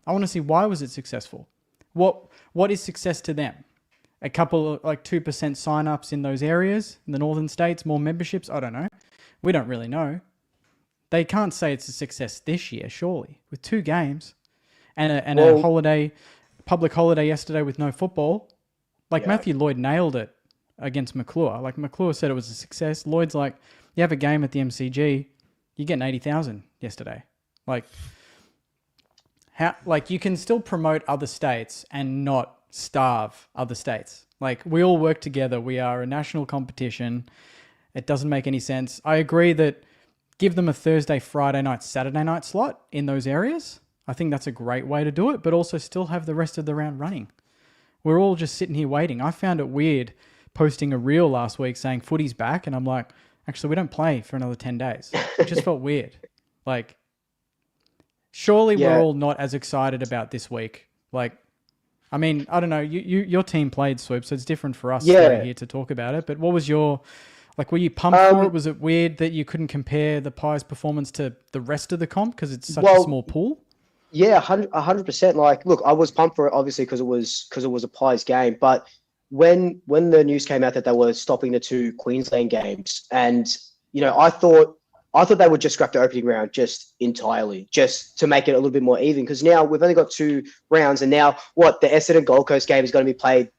I want to see why was it successful. What is success to them? A couple of 2% sign-ups in those areas, in the northern states, more memberships? I don't know. We don't really know. They can't say it's a success this year, surely, with 2 games and a public holiday yesterday with no football. Matthew Lloyd nailed it against McClure. McClure said it was a success. Lloyd's like, you have a game at the MCG, you're getting 80,000 yesterday. You can still promote other states and not starve other states. We all work together. We are a national competition. It doesn't make any sense. I agree that give them a Thursday, Friday night, Saturday night slot in those areas. I think that's a great way to do it, but also still have the rest of the round running. We're all just sitting here waiting. I found it weird posting a reel last week saying footy's back, and I'm like, actually, we don't play for another 10 days. It just felt weird. Surely we're all not as excited about this week. I don't know. Your team played, Swoop, so it's different for us here to talk about it. But what was your... were you pumped for it? Was it weird that you couldn't compare the Pies' performance to the rest of the comp because it's such a small pool? Yeah, 100%. Look, I was pumped for it, obviously, because it was a Pies game. But when the news came out that they were stopping the 2 Queensland games, and I thought they would just scrap the opening round just entirely, just to make it a little bit more even. Because now we've only got 2 rounds, and now the Essendon Gold Coast game is going to be played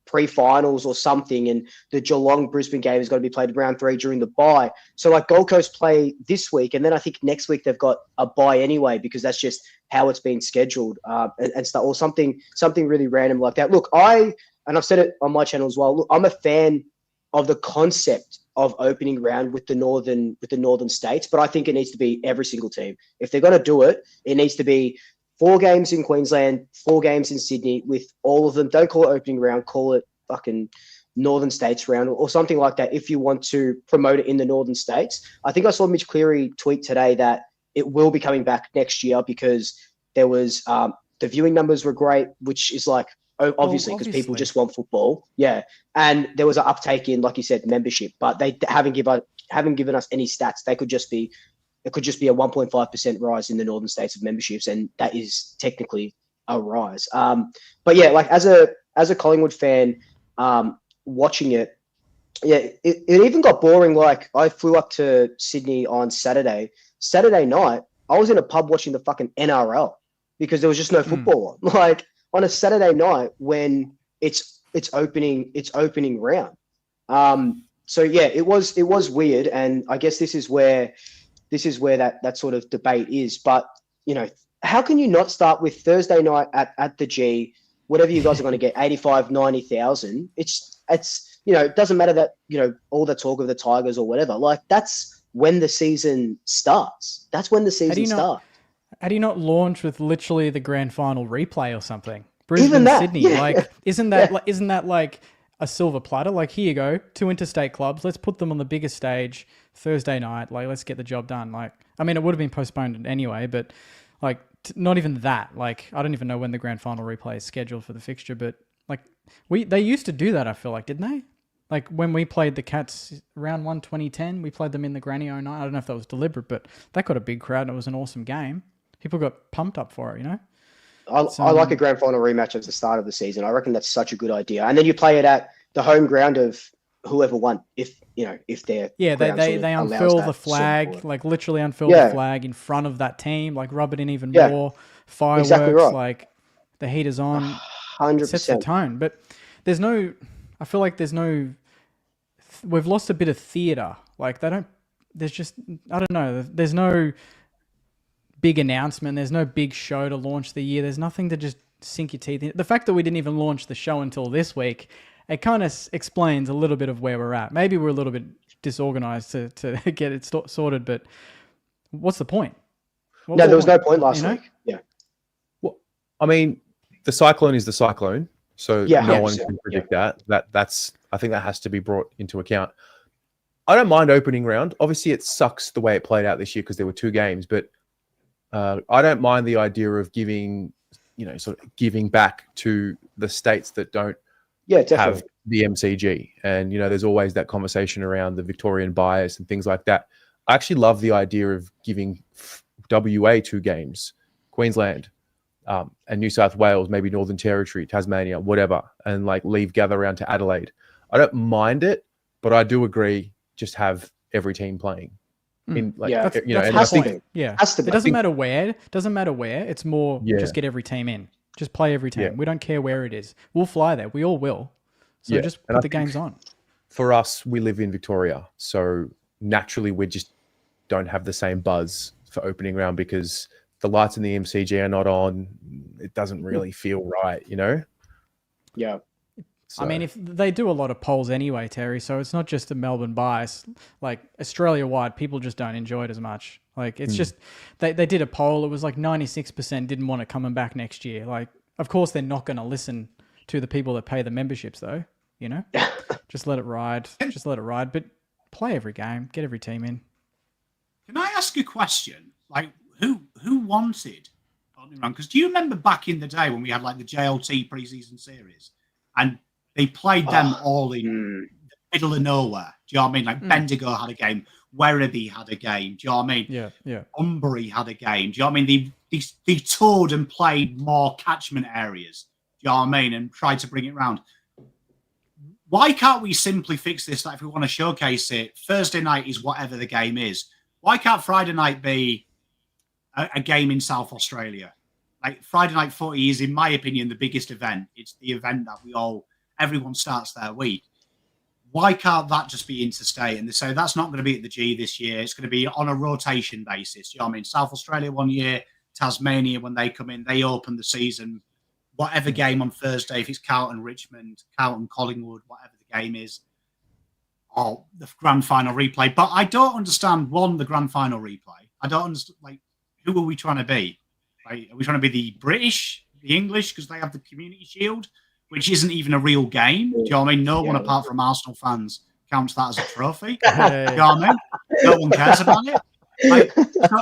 pre-finals or something, and the Geelong Brisbane game is going to be played round 3 during the bye. So Gold Coast play this week, and then I think next week they've got a bye anyway because that's just how it's been scheduled and stuff, or something really random like that. Look, I've said it on my channel as well. Look, I'm a fan of the concept of opening round with the northern states, but I think it needs to be every single team. If they're going to do it, it needs to be 4 games in Queensland, 4 games in Sydney with all of them. Don't call it opening round, call it fucking Northern States round or something like that if you want to promote it in the Northern States. I think I saw Mitch Cleary tweet today that it will be coming back next year because there was the viewing numbers were great, which is obviously because people just want football. Yeah. And there was an uptake in, like you said, membership, but they haven't given us any stats. It could just be a 1.5% rise in the Northern States of memberships, and that is technically a rise. But yeah, as a Collingwood fan, watching it, it even got boring. I flew up to Sydney on Saturday night. I was in a pub watching the fucking NRL because there was just no football on. On a Saturday night when it's opening round. So yeah, it was weird, and I guess this is where that sort of debate is. But how can you not start with Thursday night at the G, whatever you guys are going to get, 85, 90,000? It's it doesn't matter that all the talk of the Tigers or whatever. That's when the season starts. That's when the season starts. How do you not launch with literally the grand final replay or something? Brisbane, Sydney, isn't that like a silver platter? Here you go, 2 interstate clubs. Let's put them on the biggest stage Thursday night. Let's get the job done. It would have been postponed anyway, but not even that. I don't even know when the grand final replay is scheduled for the fixture, but they used to do that. I feel didn't they? When we played the Cats round 1 2010, we played them in the Granny 09. I don't know if that was deliberate, but that got a big crowd and it was an awesome game. People got pumped up for it, I like a grand final rematch at the start of the season. I reckon that's such a good idea. And then you play it at the home ground of whoever won, if they're they unfurl the flag, sort of like literally unfurl the flag in front of that team, like rub it in even more. Fireworks, exactly right. Like the heat is on, 100%. sets the tone. But I feel like we've lost a bit of theatre. Like I don't know. There's no big announcement. There's no big show to launch the year. There's nothing to just sink your teeth in. The fact that we didn't even launch the show until this week, it kind of explains a little bit of where we're at. Maybe we're a little bit disorganized to get it sorted, but what's the point? There was no point last week. Yeah. Well, I mean, the cyclone is the cyclone, so no one can predict that. That's I think that has to be brought into account. I don't mind opening round. Obviously, it sucks the way it played out this year because there were 2 games, but I don't mind the idea of giving back to the states that don't have the MCG. And, there's always that conversation around the Victorian bias and things like that. I actually love the idea of giving WA 2 games, Queensland and New South Wales, maybe Northern Territory, Tasmania, whatever, and leave gather around to Adelaide. I don't mind it, but I do agree, just have every team playing. It doesn't matter where. It's more just get every team in. Just play every team. We don't care where it is. We'll fly there. We all will. So just put the games on. For us, we live in Victoria, so naturally we just don't have the same buzz for opening round because the lights in the MCG are not on. It doesn't really feel right, Yeah. So. I mean, if they do a lot of polls anyway, Terry, so it's not just a Melbourne bias. Like Australia-wide, people just don't enjoy it as much. Like it's just they did a poll. It was 96% didn't want it coming back next year. Like, of course, they're not going to listen to the people that pay the memberships, though. Just let it ride. But play every game, get every team in. Can I ask a question? Like, who wanted? Because do you remember back in the day when we had the JLT preseason series and they played them all in the middle of nowhere. Do you know what I mean? Bendigo had a game. Werribee had a game. Do you know what I mean? Yeah. Umbury had a game. Do you know what I mean? They toured and played more catchment areas. Do you know what I mean? And tried to bring it round. Why can't we simply fix this? If we want to showcase it, Thursday night is whatever the game is. Why can't Friday night be a game in South Australia? Friday night footy is, in my opinion, the biggest event. It's the event that everyone starts their week. Why can't that just be interstate? And they say that's not going to be at the G this year. It's going to be on a rotation basis. You know what I mean? South Australia one year, Tasmania, when they come in, they open the season. Whatever game on Thursday, if it's Carlton, Richmond, Carlton, Collingwood, whatever the game is, or the grand final replay. But I don't understand, the grand final replay. I don't understand, who are we trying to be? Are we trying to be the British, the English, because they have the Community Shield, which isn't even a real game? Do you know what I mean? No one apart from Arsenal fans counts that as a trophy. Do you know what I mean? No one cares about it.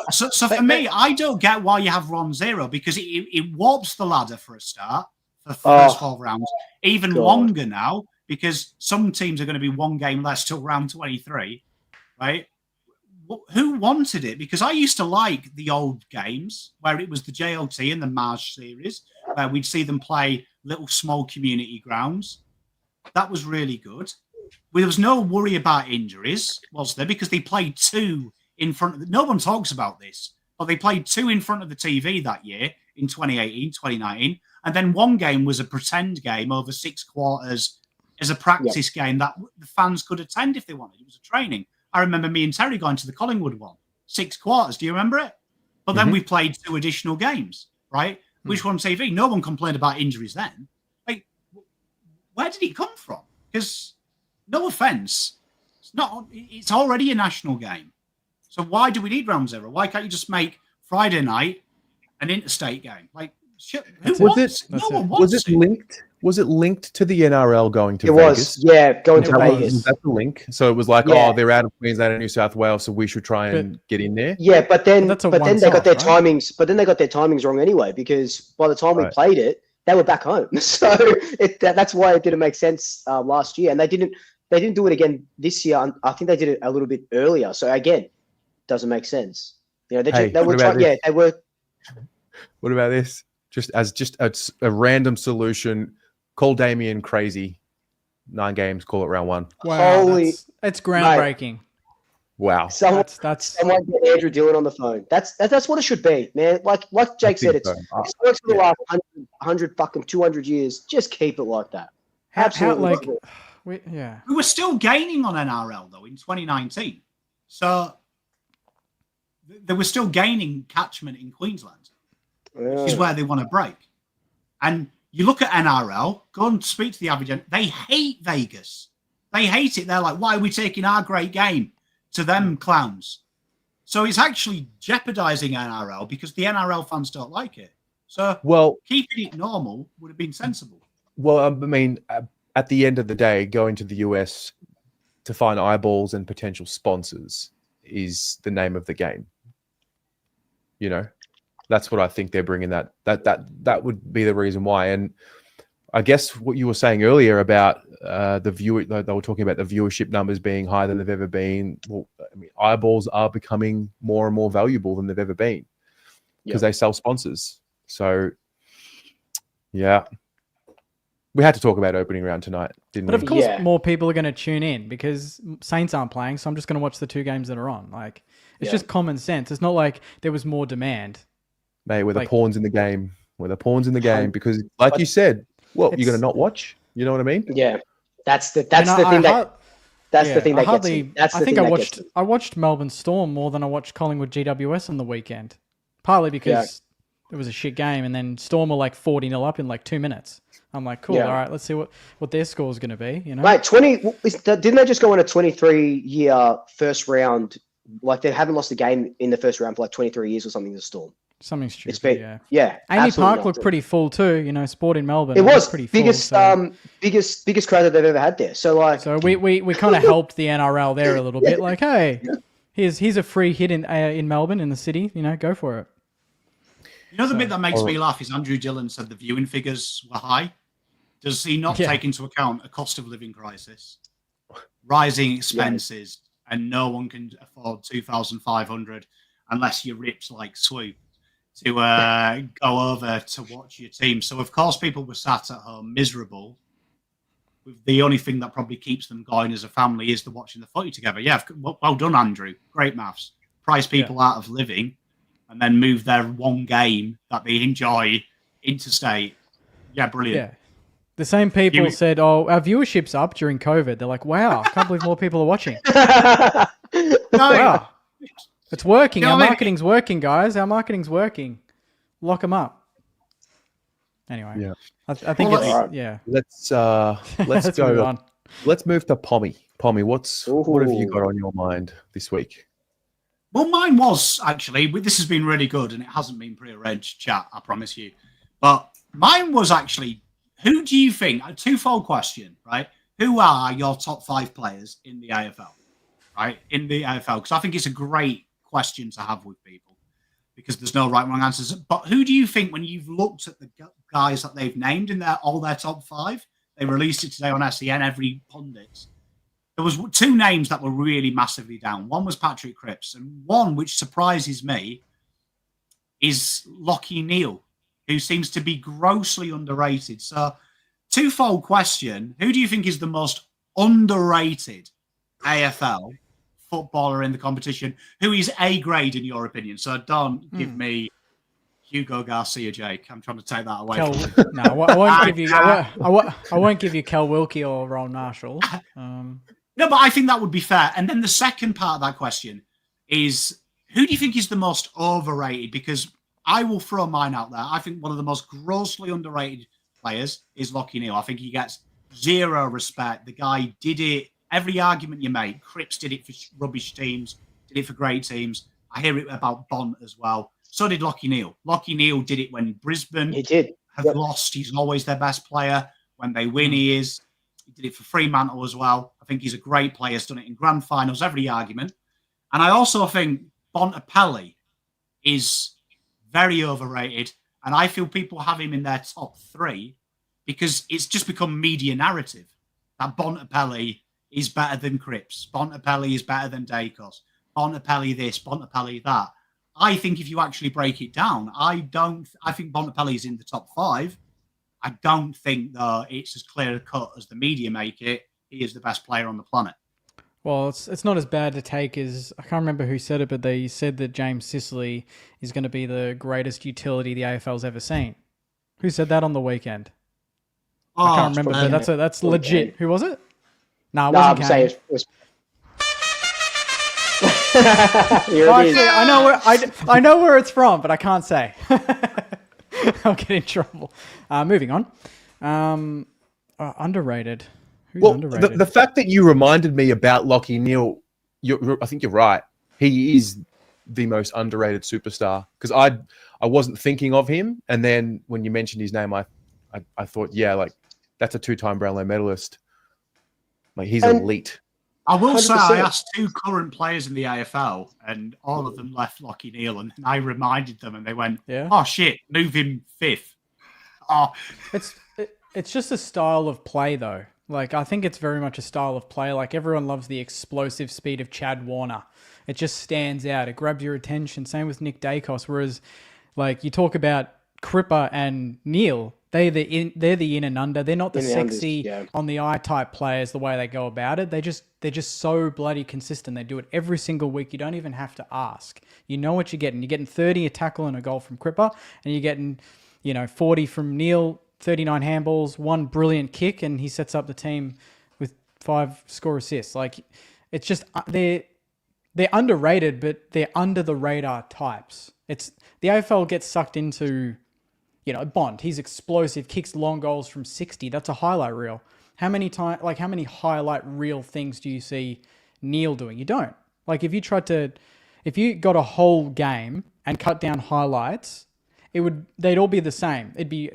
So for me, I don't get why you have round 0 because it warps the ladder for a start for the first 12 rounds. Even longer now because some teams are going to be 1 game less till round 23, right? Who wanted it? Because I used to like the old games where it was the JLT and the Marsh series where we'd see them play little small community grounds. That was really good. There was no worry about injuries, was there? Because they played 2 in front of no one talks about this, but they played 2 in front of the TV that year in 2018, 2019. And then 1 game was a pretend game over 6 quarters as a practice game that the fans could attend if they wanted. It was a training. I remember me and Terry going to the Collingwood one, 6 quarters. Do you remember it? But then we played 2 additional games, right? Which were on TV. No one complained about injuries then. Where did it come from? Because, no offence, it's already a national game. So why do we need round 0? Why can't you just make Friday night an interstate game? Was it linked to the NRL going to Vegas? It was, going to Vegas. That's the link. So it was they're out of Queensland and New South Wales, so we should try and get in there. Yeah, but then they got their timings. But then they got their timings wrong anyway, because by the time we played it, they were back home. So that's why it didn't make sense last year, and they didn't do it again this year. I think they did it a little bit earlier. So again, doesn't make sense. They were trying. Yeah, they were. What about this? just a random solution. Call Damien crazy. 9 games, call it round 1. Wow, Holy- that's groundbreaking. Wow. Someone That's get Andrew Dillon on the phone. That's what it should be, man. Like Jake said, it's works for the last 100 fucking 200 years. Just keep it like that. Absolutely. yeah. We were still gaining on NRL though in 2019, so they were still gaining catchment in Queensland, which is where they want to break. And you look at NRL, go and speak to the average. They hate Vegas. They hate it. They're like, why are we taking our great game to them clowns? So it's actually jeopardizing NRL because the NRL fans don't like it. So keeping it normal would have been sensible. Well, I mean, at the end of the day, going to the US to find eyeballs and potential sponsors is the name of the game. You know, that's what I think they're bringing. That would be the reason why. And I guess what you were saying earlier about they were talking about the viewership numbers being higher than they've ever been. Well, I mean, eyeballs are becoming more and more valuable than they've ever been because they sell sponsors. So, yeah. We had to talk about opening round tonight, didn't we? But of course, more people are going to tune in because Saints aren't playing, so I'm just going to watch the 2 games that are on. Like, it's just common sense. It's not like there was more demand. Mate, we're the pawns in the game. We're the pawns in the game because, like you said, you're going to not watch? You know what I mean? Yeah, that's the thing that gets me. I watched Melbourne Storm more than I watched Collingwood GWS on the weekend, partly because it was a shit game, and then Storm were like 40-0 up in like 2 minutes. I'm like, cool. All right, let's see what their score is going to be. You know, mate. Didn't they just go on a 23-year first round? Like they haven't lost a game in the first round for like 23 years or something. The Storm. Something stupid. Yeah. Amy Park looked pretty full too. You know, Sport in Melbourne. It was pretty biggest full, biggest crowd that they've ever had there. So we kind of helped the NRL there a little bit. Like, hey, here's a free hit in Melbourne in the city. You know, go for it. You know, the bit that makes me laugh is Andrew Dillon said the viewing figures were high. Does he not take into account a cost of living crisis, rising expenses, and no one can afford 2,500 unless you're ripped like Swoop to go over to watch your team? So, of course, people were sat at home miserable. The only thing that probably keeps them going as a family is the watching the footy together. Yeah, well done, Andrew. Great maths. Price people out of living and then move their one game that they enjoy interstate. Yeah, brilliant. Yeah. The same people said, "Oh, our viewership's up during COVID." They're like, "Wow, I can't believe more people are watching." Wow, it's working. Our marketing's working, guys. Our marketing's working. Lock them up. Anyway, I think Let's go on. Let's move to Pommy. Pommy, what have you got on your mind this week? Well, mine was actually. This has been really good, and it hasn't been pre-arranged chat. I promise you. But mine was actually. Who do you think, a twofold question, right? Who are your top 5 players in the AFL, right? In the AFL, because I think it's a great question to have with people because there's no right and wrong answers. But who do you think, when you've looked at the guys that they've named in all their top 5, they released it today on SEN, every pundit, there was 2 names that were really massively down. One was Patrick Cripps, and one, which surprises me, is Lachie Neale, who seems to be grossly underrated. So, twofold question. Who do you think is the most underrated AFL footballer in the competition? Who is A grade in your opinion? So don't give me Hugo Garcia, Jake. I'm trying to take that away. No, I won't give you. I won't give you Kel Wilkie or Ron Marshall. No, but I think that would be fair. And then the second part of that question is, who do you think is the most overrated? Because I will throw mine out there. I think one of the most grossly underrated players is Lachie Neale. I think he gets zero respect. The guy did it. Every argument you make, Cripps did it for rubbish teams, did it for great teams. I hear it about Bont as well. So did Lachie Neale. Lachie Neale did it when Brisbane have lost. He's always their best player. When they win, he is. He did it for Fremantle as well. I think he's a great player. He's done it in grand finals, every argument. And I also think Bontempelli is very overrated, and I feel people have him in their top 3 because it's just become media narrative that Bontempelli is better than Cripps, Bontempelli is better than Dacos, Bontempelli this, Bontempelli that. I think if you actually break it down, I think Bontempelli's in the top 5. I don't think, though, it's as clear a cut as the media make it. He is the best player on the planet. Well, it's not as bad to take as, I can't remember who said it, but they said that James Sicily is going to be the greatest utility the AFL's ever seen. Who said that on the weekend? I can't remember, but that's legit. Kane. Who was it? No, it wasn't Kane. Saying it was... Actually, I know where it's from, but I can't say. I'll get in trouble. Moving on. Underrated. Who's underrated? The fact that you reminded me about Lachie Neale, I think you're right. He is the most underrated superstar because I wasn't thinking of him, and then when you mentioned his name, I thought, yeah, like that's a 2-time Brownlow medalist. Like he's elite. I will 100%. say I asked 2 current players in the AFL, and all of them left Lachie Neale, and I reminded them, and they went, "Oh shit, move him 5th." Oh, it's just a style of play, though. Like I think it's very much a style of play. Like everyone loves the explosive speed of Chad Warner. It just stands out. It grabs your attention. Same with Nick Dacos. Whereas, like you talk about Cripper and Neale, they're the in and under. They're not the sexy on the eye type players. The way they go about it, they're just so bloody consistent. They do it every single week. You don't even have to ask. You know what you're getting. You're getting 30 a tackle and a goal from Cripper, and you're getting 40 from Neale, 39 handballs, 1 brilliant kick, and he sets up the team with 5 score assists. Like it's just they're underrated, but they're under the radar types. It's the AFL gets sucked into. Bond, he's explosive, kicks long goals from 60. That's a highlight reel. How many highlight reel things do you see Neale doing? You don't. Like if you got a whole game and cut down highlights, they'd all be the same. It'd be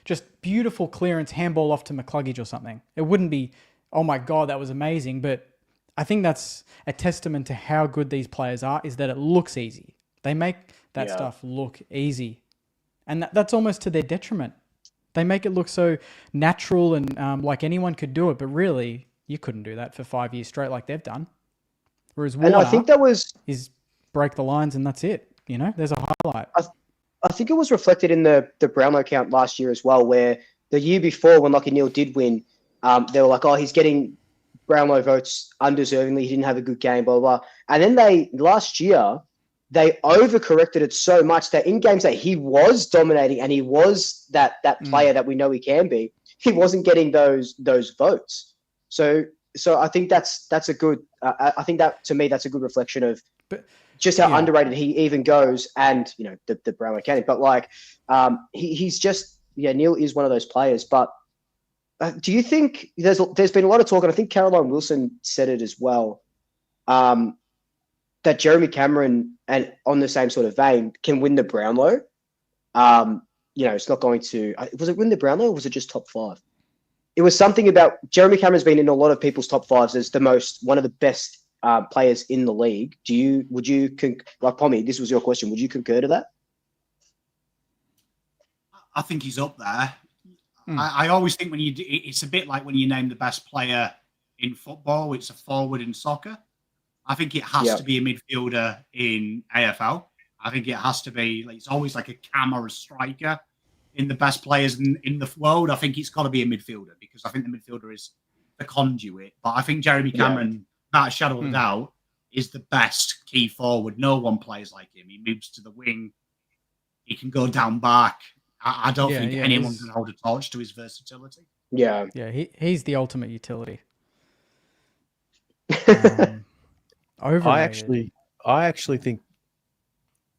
just beautiful clearance, handball off to McCluggage or something. It wouldn't be, oh my God, that was amazing. But I think that's a testament to how good these players are, is that it looks easy. They make that stuff look easy. And that's almost to their detriment. They make it look so natural and like anyone could do it, but really, you couldn't do that for 5 years straight like they've done. Whereas Warner I think that is break the lines and that's it. There's a highlight. I think it was reflected in the Brownlow count last year as well, where the year before when Lachie Neale did win, they were like, oh, he's getting Brownlow votes undeservingly. He didn't have a good game, blah, blah, blah. And then last year, they overcorrected it so much that in games that he was dominating and he was that player that we know he can be, he wasn't getting those votes. So I think that's a good. I think that to me that's a good reflection of just how underrated he even goes, and the Brownlow County. But like he's just Neale is one of those players. But do you think there's been a lot of talk, and I think Caroline Wilson said it as well. That Jeremy Cameron, and on the same sort of vein, can win the Brownlow. It's not going to. Was it win the Brownlow or was it just top 5? It was something about Jeremy Cameron's been in a lot of people's top 5s as one of the best players in the league. Would you like Pommy? This was your question. Would you concur to that? I think he's up there. I always think it's a bit like when you name the best player in football, it's a forward in soccer. I think it has to be a midfielder in AFL. I think it has to be, it's always like a cam or a striker in the best players in the world. I think it's got to be a midfielder because I think the midfielder is the conduit. But I think Jeremy Cameron, without a shadow of a doubt, is the best key forward. No one plays like him. He moves to the wing. He can go down back. I don't think anyone can hold a torch to his versatility. Yeah. Yeah, he's the ultimate utility. Overrated. I actually think,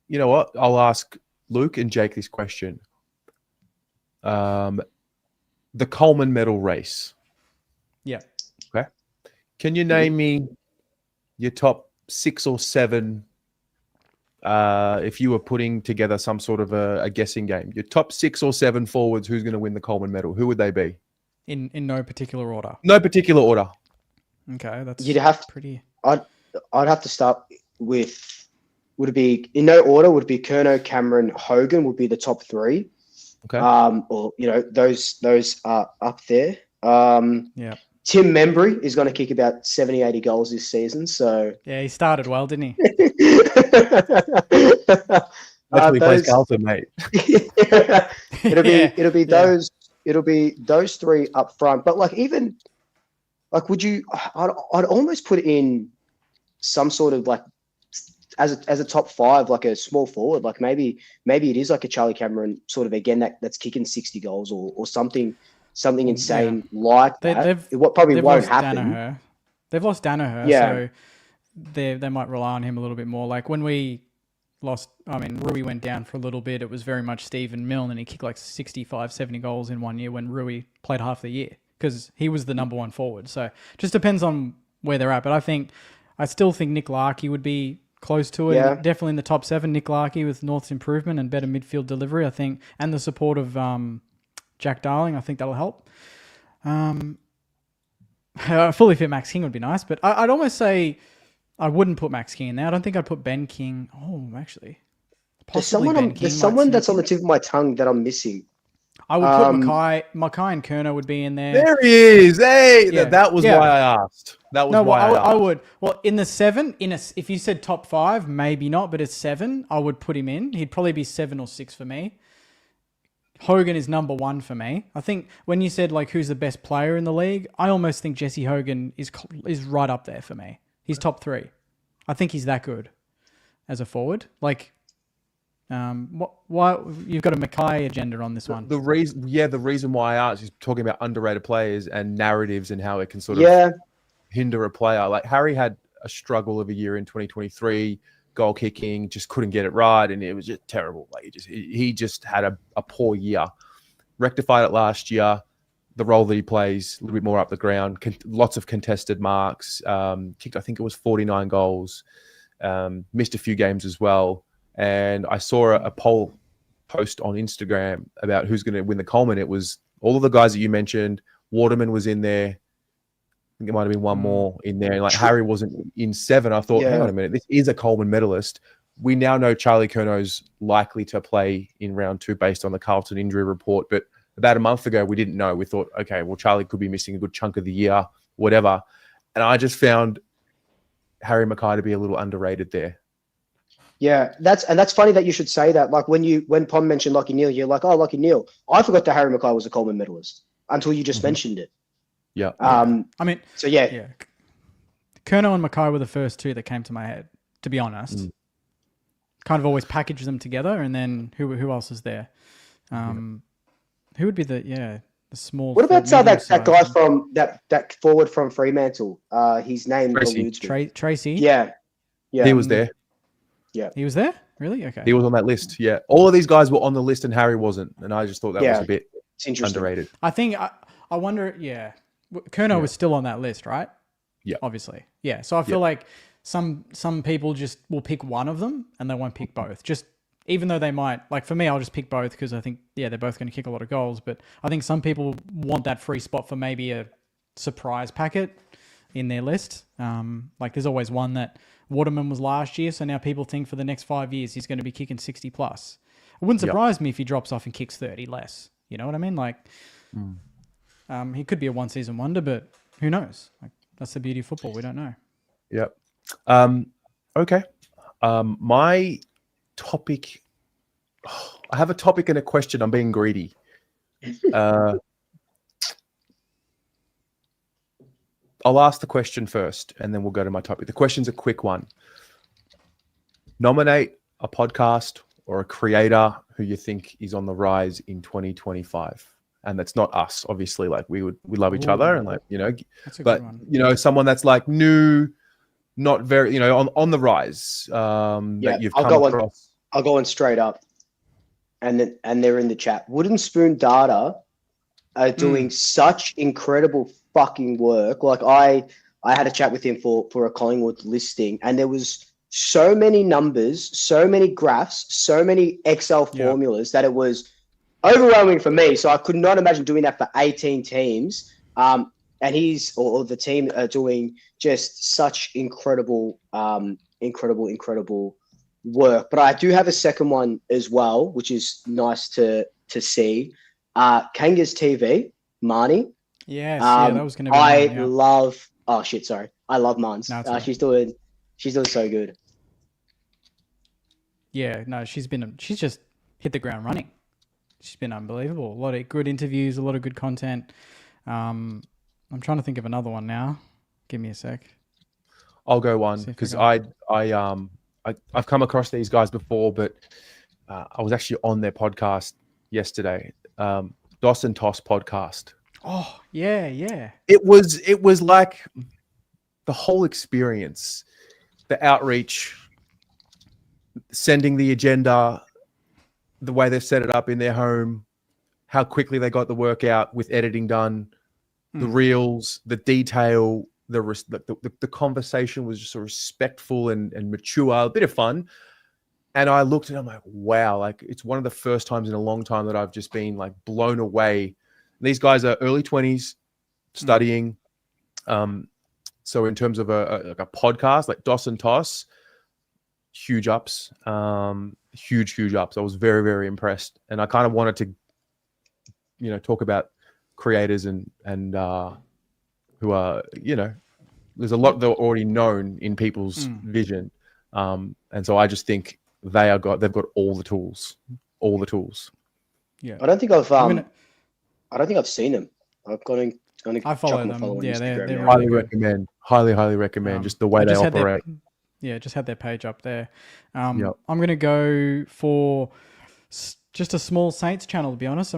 you know what? I'll ask Luke and Jake this question. The Coleman medal race. Yeah. Okay. Can you name me your top 6 or 7 if you were putting together some sort of a guessing game? Your top 6 or 7 forwards who's going to win the Coleman medal? Who would they be? In no particular order. No particular order. Okay, that's pretty. I'd have to start with, would it be, in no order, would it be Curnow, Cameron, Hogan would be the top 3. Okay. Or, those are up there. Tim Membry is going to kick about 70, 80 goals this season. So Yeah, he started well, didn't he? That's when he plays Carlton, mate. It'll be those three up front. But like even like I'd almost put in some sort of like as a top five, like a small forward, like maybe it is like a Charlie Cameron sort of again that's kicking 60 goals or something insane like that. What probably won't happen. Danaher. They've lost Danaher, so they might rely on him a little bit more. Like when we lost, Rui went down for a little bit. It was very much Stephen Milne, and he kicked like 65, 70 goals in 1 year when Rui played half the year because he was the number one forward. So just depends on where they're at. But I still think Nick Larkey would be close to it. Yeah. Definitely in the top 7, Nick Larkey with North's improvement and better midfield delivery, I think, and the support of Jack Darling. I think that'll help. Fully fit Max King would be nice, but I'd almost say I wouldn't put Max King in there. I don't think I'd put Ben King. Oh, actually. There's someone that's on the tip of my tongue that I'm missing. I would put Mackay and Kerner would be in there. There he is. Hey, Yeah. that was why I asked. That was why I asked. I would. Well, in the 7, if you said top 5, maybe not, but it's 7, I would put him in. He'd probably be 7 or 6 for me. Hogan is number 1 for me. I think when you said like who's the best player in the league, I almost think Jesse Hogan is right up there for me. He's top 3. I think he's that good as a forward. Like, why you've got a Mackay agenda on this one? The reason why I asked is talking about underrated players and narratives and how it can sort of hinder a player. Like Harry had a struggle of a year in 2023, goal kicking, just couldn't get it right, and it was just terrible. Like he just had a poor year. Rectified it last year. The role that he plays, a little bit more up the ground, lots of contested marks, kicked, I think it was 49 goals, missed a few games as well. And I saw a poll post on Instagram about who's going to win the Coleman. It was all of the guys that you mentioned. Waterman was in there. I think it might have been one more in there. And like Harry wasn't in 7. I thought, hang on a minute, this is a Coleman medalist. We now know Charlie Curnow's likely to play in round 2 based on the Carlton injury report. But about a month ago, we didn't know. We thought, okay, well, Charlie could be missing a good chunk of the year, whatever. And I just found Harry Mackay to be a little underrated there. Yeah, that's funny that you should say that. Like when Pom mentioned Lachie Neale, you're like, oh, Lachie Neale. I forgot that Harry Mackay was a Coleman medalist until you just mentioned it. Yeah. Yeah. Yeah. Curnow and Mackay were the first 2 that came to my head, to be honest. Kind of always package them together, and then who else is there? Who would be the small? What about that guy from that forward from Fremantle? His name eludes me. Tracy. Yeah. He was there. Yeah. He was there? Really? Okay. He was on that list. Yeah. All of these guys were on the list and Harry wasn't. And I just thought that was a bit underrated. I think, I wonder, Curnow was still on that list, right? Yeah. Obviously. Yeah. So I feel like some people just will pick one of them and they won't pick both. Just even though they might, like for me, I'll just pick both because I think, they're both going to kick a lot of goals. But I think some people want that free spot for maybe a surprise packet in their list. Like there's always one that Waterman was last year, so now people think for the next 5 years he's going to be kicking 60 plus. It wouldn't surprise me if he drops off and kicks 30 less. You know what I mean? Like, he could be a one-season wonder, but who knows? Like, that's the beauty of football. We don't know. Yep. Okay. My topic. I have a topic and a question. I'm being greedy. I'll ask the question first, and then we'll go to my topic. The question's a quick one. Nominate a podcast or a creator who you think is on the rise in 2025. And that's not us, obviously. Like we love each other, and someone that's like new, not very, on the rise. That you've come across. I'll go on straight up, and they're in the chat. Wooden Spoon Data are doing such incredible fucking work. Like I had a chat with him for a Collingwood listing, and there was so many numbers, so many graphs, so many Excel formulas that it was overwhelming for me. So I could not imagine doing that for 18 teams. And the team are doing just such incredible work. But I do have a second one as well, which is nice to see. Kangas TV, Marnie. Yes, yeah, that was going to be I mine, yeah. love. Oh shit! Sorry, I love Mons. No, it's fine. She's doing so good. Yeah, no, she's just hit the ground running. She's been unbelievable. A lot of good interviews, a lot of good content. I'm trying to think of another one now. Give me a sec. I'll go one See if I because got I've come across these guys before, but I was actually on their podcast yesterday. Dos and Toss podcast. Oh, yeah, yeah. It was like the whole experience, the outreach, sending the agenda, the way they've set it up in their home, how quickly they got the workout with editing done, the reels, the detail, the conversation was just so respectful and mature, a bit of fun. And I looked and I'm like, wow, like it's one of the first times in a long time that I've just been like blown away. These guys are early 20s studying. So in terms of a podcast like Dos and Toss, huge ups, huge ups. I was very, very impressed. And I kind of wanted to, talk about creators and who are, there's a lot that are already known in people's vision. And so I just think they've got all the tools. Yeah. I don't think I've seen them. I follow them. Yeah, they're really highly good. recommend. Highly recommend. Just the way they operate. Just had their page up there. Yep. I'm going to go for just a small Saints channel, to be honest.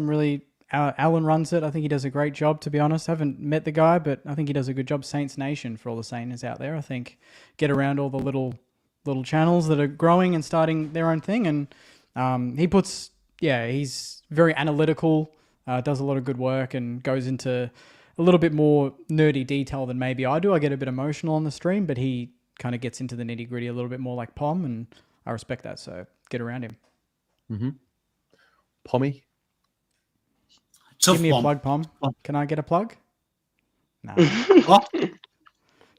Alan runs it. I think he does a great job, to be honest. I haven't met the guy, but I think he does a good job. Saints Nation, for all the Saints out there. I think get around all the little channels that are growing and starting their own thing. And he's very analytical, does a lot of good work and goes into a little bit more nerdy detail than maybe I do. I get a bit emotional on the stream, but he kind of gets into the nitty gritty a little bit more like Pom, and I respect that. So get around him. Mm-hmm. Pommy? Give me a plug, Pom. Can I get a plug? No. What?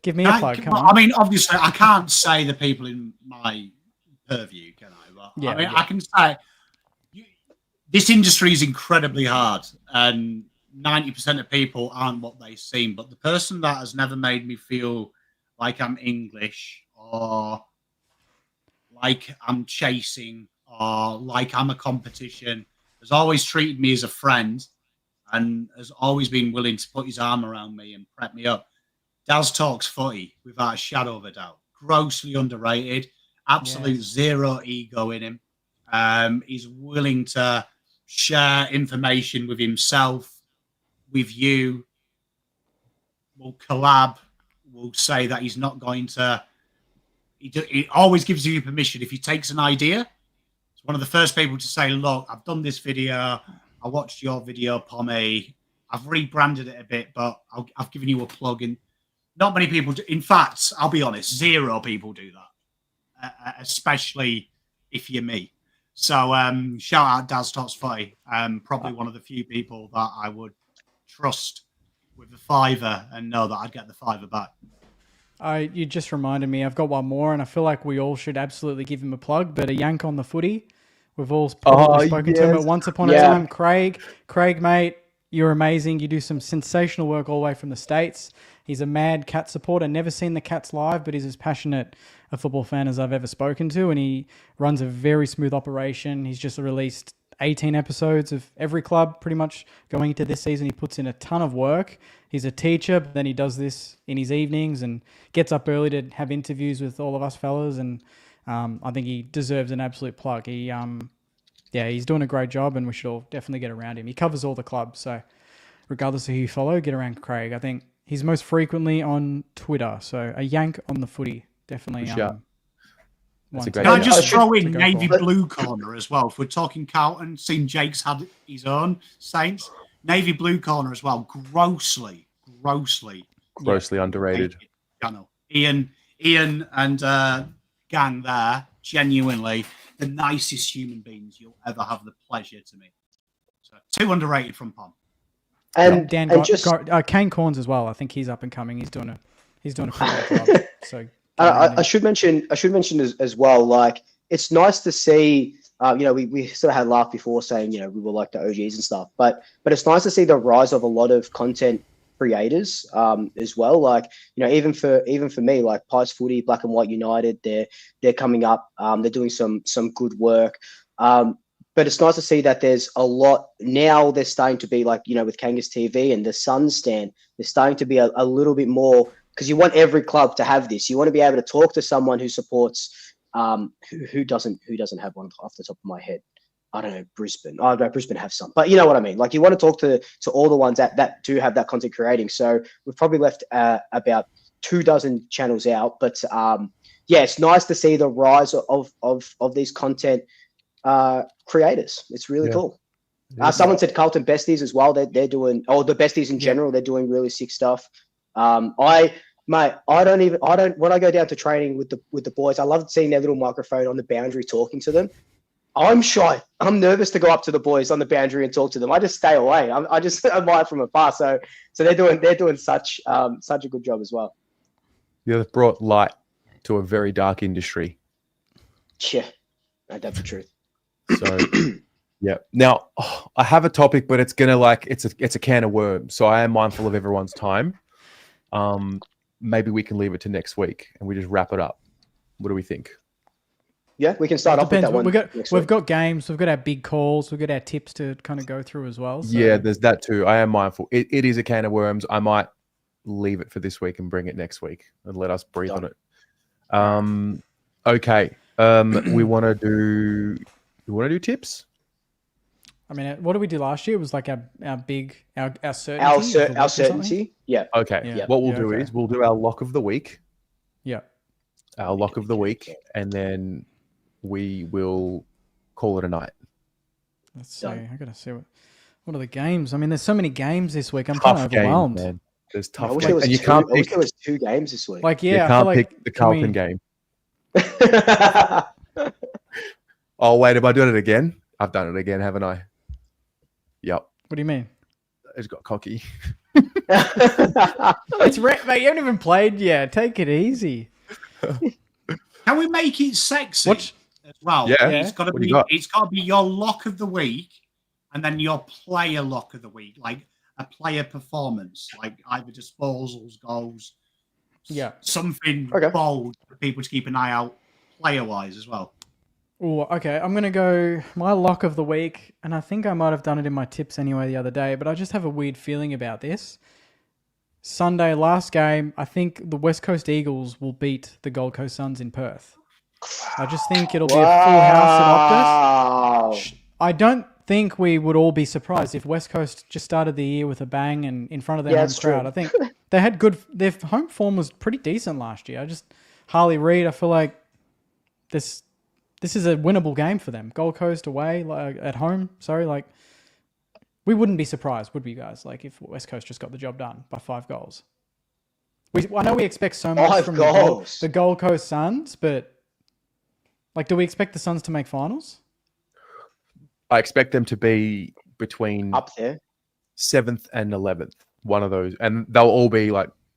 Give me a plug. Come on. I mean, obviously, I can't say the people in my purview, can I? But I can say this industry is incredibly hard, and 90% of people aren't what they seem. But the person that has never made me feel like I'm English or like I'm chasing or like I'm a competition has always treated me as a friend and has always been willing to put his arm around me and prep me up. Daz talks footy without a shadow of a doubt. Grossly underrated. Absolute zero ego in him. He's willing to share information with himself, with you. We'll collab. We'll say that he's not going to. He always gives you permission. If he takes an idea, it's one of the first people to say, look, I've done this video. I watched your video, Pommy. I've rebranded it a bit, but I've given you a plug. And not many people do. In fact, I'll be honest, zero people do that, especially if you're me. So shout out Daz Tots Footy. Probably one of the few people that I would trust with the $5 and know that I'd get the $5 back. You just reminded me. I've got one more, and I feel like we all should absolutely give him a plug. But a yank on the footy. We've all probably spoken to him at once upon a time. Craig, mate, you're amazing. You do some sensational work all the way from the States. He's a mad Cat supporter. Never seen the Cats live, but he's as passionate a football fan as I've ever spoken to, and he runs a very smooth operation. He's just released 18 episodes of every club pretty much going into this season. He puts in a ton of work. He's a teacher, but then he does this in his evenings and gets up early to have interviews with all of us fellas, and I think he deserves an absolute plug. He's doing a great job, and we should all definitely get around him. He covers all the clubs, so regardless of who you follow, get around Craig. I think he's most frequently on Twitter, so a yank on the footy. Definitely. That's a great Can I just idea throw in to go Navy for. Blue Corner as well? If we're talking Carlton, seen Jake's had his own Saints. Navy Blue Corner as well. Grossly underrated. Channel. Ian and gang there, genuinely the nicest human beings you'll ever have the pleasure to meet. So 2 underrated from Pom. And Kane Corns as well. I think he's up and coming. He's doing a pretty good job. So I should mention as well. Like, it's nice to see. We sort of had a laugh before saying we were like the OGs and stuff, but it's nice to see the rise of a lot of content creators as well. Like, even for me, like Pies Footy, Black and White United, they're coming up. They're doing some good work. But it's nice to see that there's a lot now. They're starting to be like, with Kangas TV and the Sun Stand, they're starting to be a little bit more, because you want every club to have this. You want to be able to talk to someone who supports, who doesn't have one off the top of my head. I don't know, Brisbane. Oh, no, Brisbane have some, but you know what I mean. Like, you want to talk to all the ones that do have that content creating. So we've probably left about 24 channels out, but yeah, it's nice to see the rise of these content creators. It's really cool. Someone said Carlton Besties as well. They're doing, the Besties in general, they're doing really sick stuff. When I go down to training with the boys, I love seeing their little microphone on the boundary talking to them. I'm shy. I'm nervous to go up to the boys on the boundary and talk to them. I just stay away. I just admire from afar. So they're doing such a good job as well. They've brought light to a very dark industry. Yeah, that's the truth. So yeah. Now I have a topic, but it's gonna it's a can of worms. So I am mindful of everyone's time. Maybe we can leave it to next week and we just wrap it up. What do we think? Yeah, we can start off with that one. We've got games, we've got our big calls, we've got our tips to kind of go through as well. So. Yeah, there's that too. I am mindful. It is a can of worms. I might leave it for this week and bring it next week and let us breathe on it. Okay. We want to do tips? I mean, what did we do last year? It was like our certainty. Our certainty. Yeah. Okay. Yeah. What we'll do is we'll do our lock of the week. Yeah. Our lock of the week, and then we will call it a night. Let's see. I gotta see what are the games. I mean, there's so many games this week. I'm kind of overwhelmed. Man. There's tough games. And you can't pick. There was 2 games this week. Like, yeah, you can't pick the Carlton game. Oh wait, have I done it again? I've done it again, haven't I? Yep. What do you mean? It's got cocky. It's mate. You haven't even played yet. Take it easy. Can we make it sexy as well? Yeah. It's got to be your lock of the week, and then your player lock of the week, like a player performance, like either disposals, goals, something bold for people to keep an eye out player-wise as well. Oh, okay. I'm gonna go my lock of the week, and I think I might have done it in my tips anyway the other day, but I just have a weird feeling about this. Sunday, last game, I think the West Coast Eagles will beat the Gold Coast Suns in Perth. I just think it'll be a full house at Optus. I don't think we would all be surprised if West Coast just started the year with a bang and in front of their home crowd. I think they had their home form was pretty decent last year. Harley Reid, I feel like this is a winnable game for them. Gold Coast away, at home, we wouldn't be surprised, would we, guys? Like, if West Coast just got the job done by 5 goals. I know we expect so much from the Gold Coast Suns, but do we expect the Suns to make finals? I expect them to be between up there, 7th and 11th, one of those, and they'll all be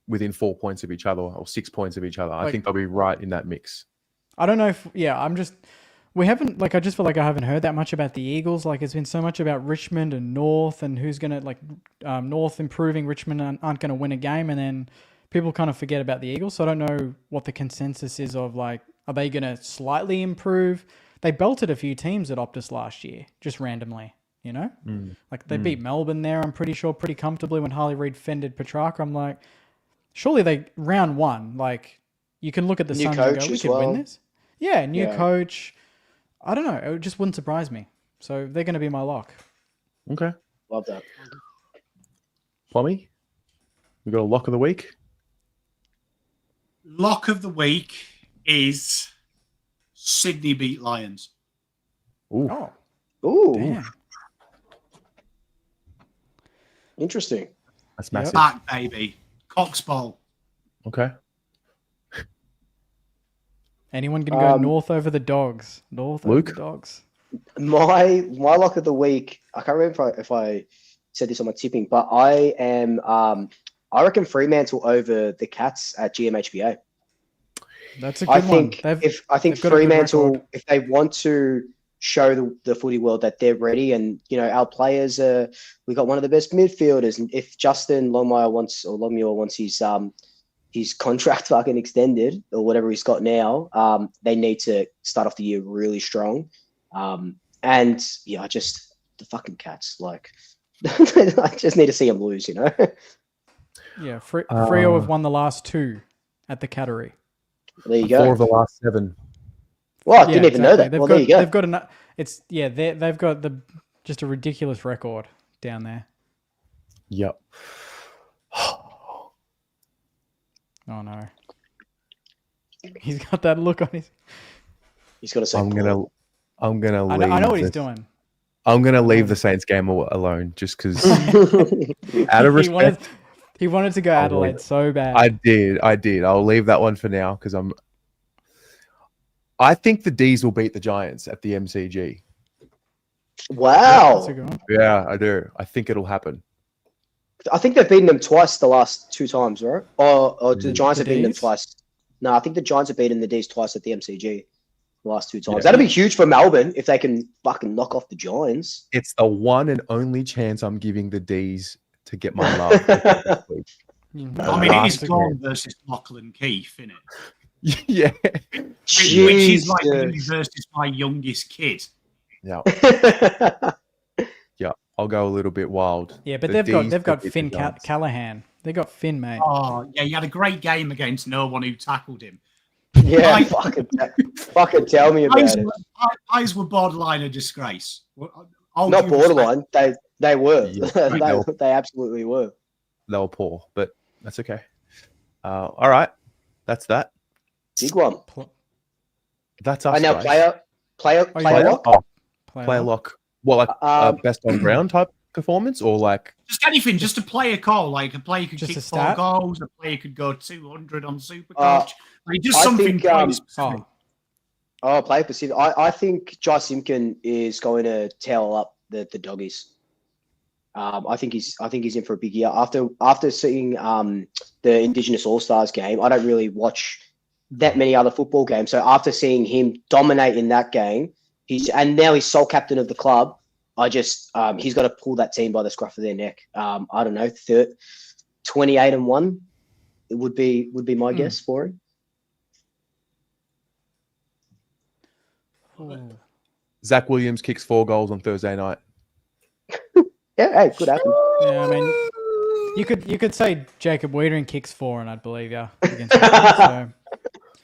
within 4 points of each other or 6 points of each other. I think they'll be right in that mix. I don't know if we haven't, I just feel like I haven't heard that much about the Eagles. It's been so much about Richmond and North and who's going to, North improving, Richmond aren't going to win a game, and then people kind of forget about the Eagles. So I don't know what the consensus is of, are they going to slightly improve? They belted a few teams at Optus last year, just randomly, They beat Melbourne there, I'm pretty sure, pretty comfortably when Harley Reid fended Petrarca. I'm like, surely round 1, you can look at the Suns and go, we could win this. Yeah, new coach. I don't know. It just wouldn't surprise me. So they're going to be my lock. Okay. Love that. Plummy, we got a lock of the week? Lock of the week is Sydney beat Lions. Ooh. Oh. Ooh. Damn. Interesting. That's massive. Back, baby. Cox Bowl. Okay. Anyone going to go North over the Dogs? Luke? Over the Dogs. My lock of the week, I can't remember if I said this on my tipping, but I am, I reckon Fremantle over the Cats at GMHBA. That's a good one. I think Fremantle, if they want to show the footy world that they're ready. And our players we got one of the best midfielders. And if Justin Longmuir wants his contract fucking extended or whatever he's got now, they need to start off the year really strong. And yeah, just the fucking Cats, like I just need to see them lose, Yeah, Freo have won the last 2 at the Cattery. There you go. 4 of the last 7. Well, I didn't even know that. There you go. They've got they've got just a ridiculous record down there. Yep. Oh no. He's got that look on his. He's got to say. I'm gonna leave. I know what he's doing. I'm gonna leave the Saints game alone just because. Out of respect. He wanted to go Adelaide so bad. I did. I'll leave that one for now because I think the D's will beat the Giants at the MCG. Wow. That's a good one. Yeah, I do. I think it'll happen. I think they've beaten them twice the last 2 times, right? Or the Giants have beaten them twice. No, I think the Giants have beaten the D's twice at the MCG the last 2 times. Yeah. That'll be huge for Melbourne if they can fucking knock off the Giants. It's the one and only chance I'm giving the D's to get my love. Mhm. it is Gordon versus Lachlan Keefe, isn't it? Yeah. Which is like versus my youngest kid. Yeah. Yeah. I'll go a little bit wild. Yeah, but The they've got D's Finn beat the Giants. Callahan. They got Finn, mate. Oh, yeah, he had a great game against no one who tackled him. Yeah, I- fucking tell me about it. Eyes were borderline a disgrace. Not borderline. They were. Yeah. they absolutely were. They were poor, but that's okay. All right. That's that. Big one. That's us. And now guys. player lock. Oh, Player player lock. lock. Well, like best on ground type performance, or like Just anything, just a player call. Like a player could Just kick a 4 stat? goals, a player could go 200 on Supercoach. Like just I something think, player specific. Player specific. I think Jai Simpkin is going to towel up the doggies. I think he's in for a big year. After seeing the Indigenous All Stars game, I don't really watch that many other football games. So after seeing him dominate in that game, and now he's sole captain of the club. He's got to pull that team by the scruff of their neck. I don't know, 28-1. It would be my guess for him. Zach Williams kicks 4 goals on Thursday night. Yeah, hey, could happen. Yeah, I mean, you could say Jacob Wiedering kicks 4, and I'd believe you against so.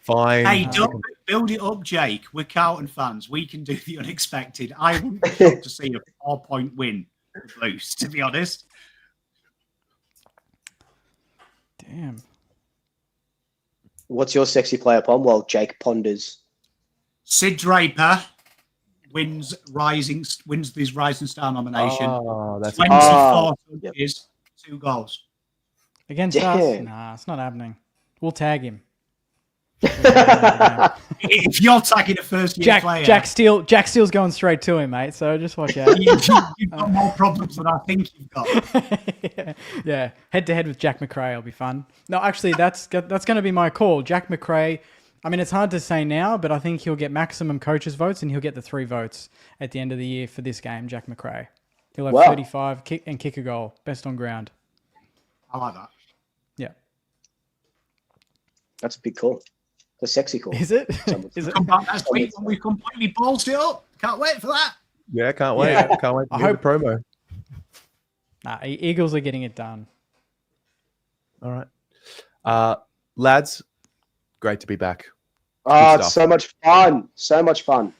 Fine. Hey, don't build it up, Jake. We're Carlton fans. We can do the unexpected. I wouldn't be shocked to see a 4-point win for the Blues, to be honest. Damn. What's your sexy player, Pom? Well, Jake ponders. Sid Draper wins his Rising Star nomination. Oh, that's 24 touches, 2 goals. Against us? Damn. Nah, it's not happening. We'll tag him. If you're tagging a first-year player, Jack Steele's going straight to him, mate. So just watch out. you've got more problems than I think you've got. Yeah. Head to head with Jack McRae will be fun. No, actually, that's going to be my call. Jack McRae. I mean, it's hard to say now, but I think he'll get maximum coaches' votes, and he'll get the 3 votes at the end of the year for this game. Jack McRae. He'll have 35 kick a goal, best on ground. I like that. Yeah. That's a big call. A sexy call. Is it? Is it? Come back next week when we completely ballsed it up. Can't wait for that. Yeah, can't wait. Yeah. Can't wait to I hear hope- the promo. Nah, Eagles are getting it done. All right. Lads, great to be back. Oh, Good it's stuff. so much fun. So much fun.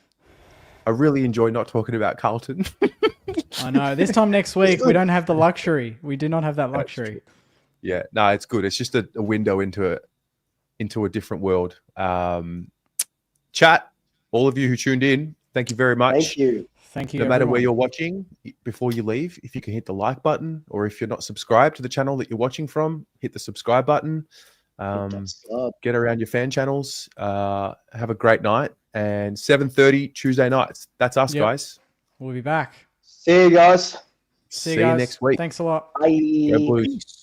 I really enjoy not talking about Carlton. I know. This time next week, we don't have the luxury. We do not have that luxury. Yeah, no, it's good. It's just a window into a different world. Chat, all of you who tuned in, thank you very much. Thank you. Thank you. No matter where everyone. you're watching, before you leave, if you can hit the like button, or if you're not subscribed to the channel that you're watching from, hit the subscribe button. Get around your fan channels. Have a great night. And 7:30 Tuesday nights. That's us, Yep. guys. We'll be back. See you guys. See See you you guys. next week. Thanks a lot. Bye. Go Blues.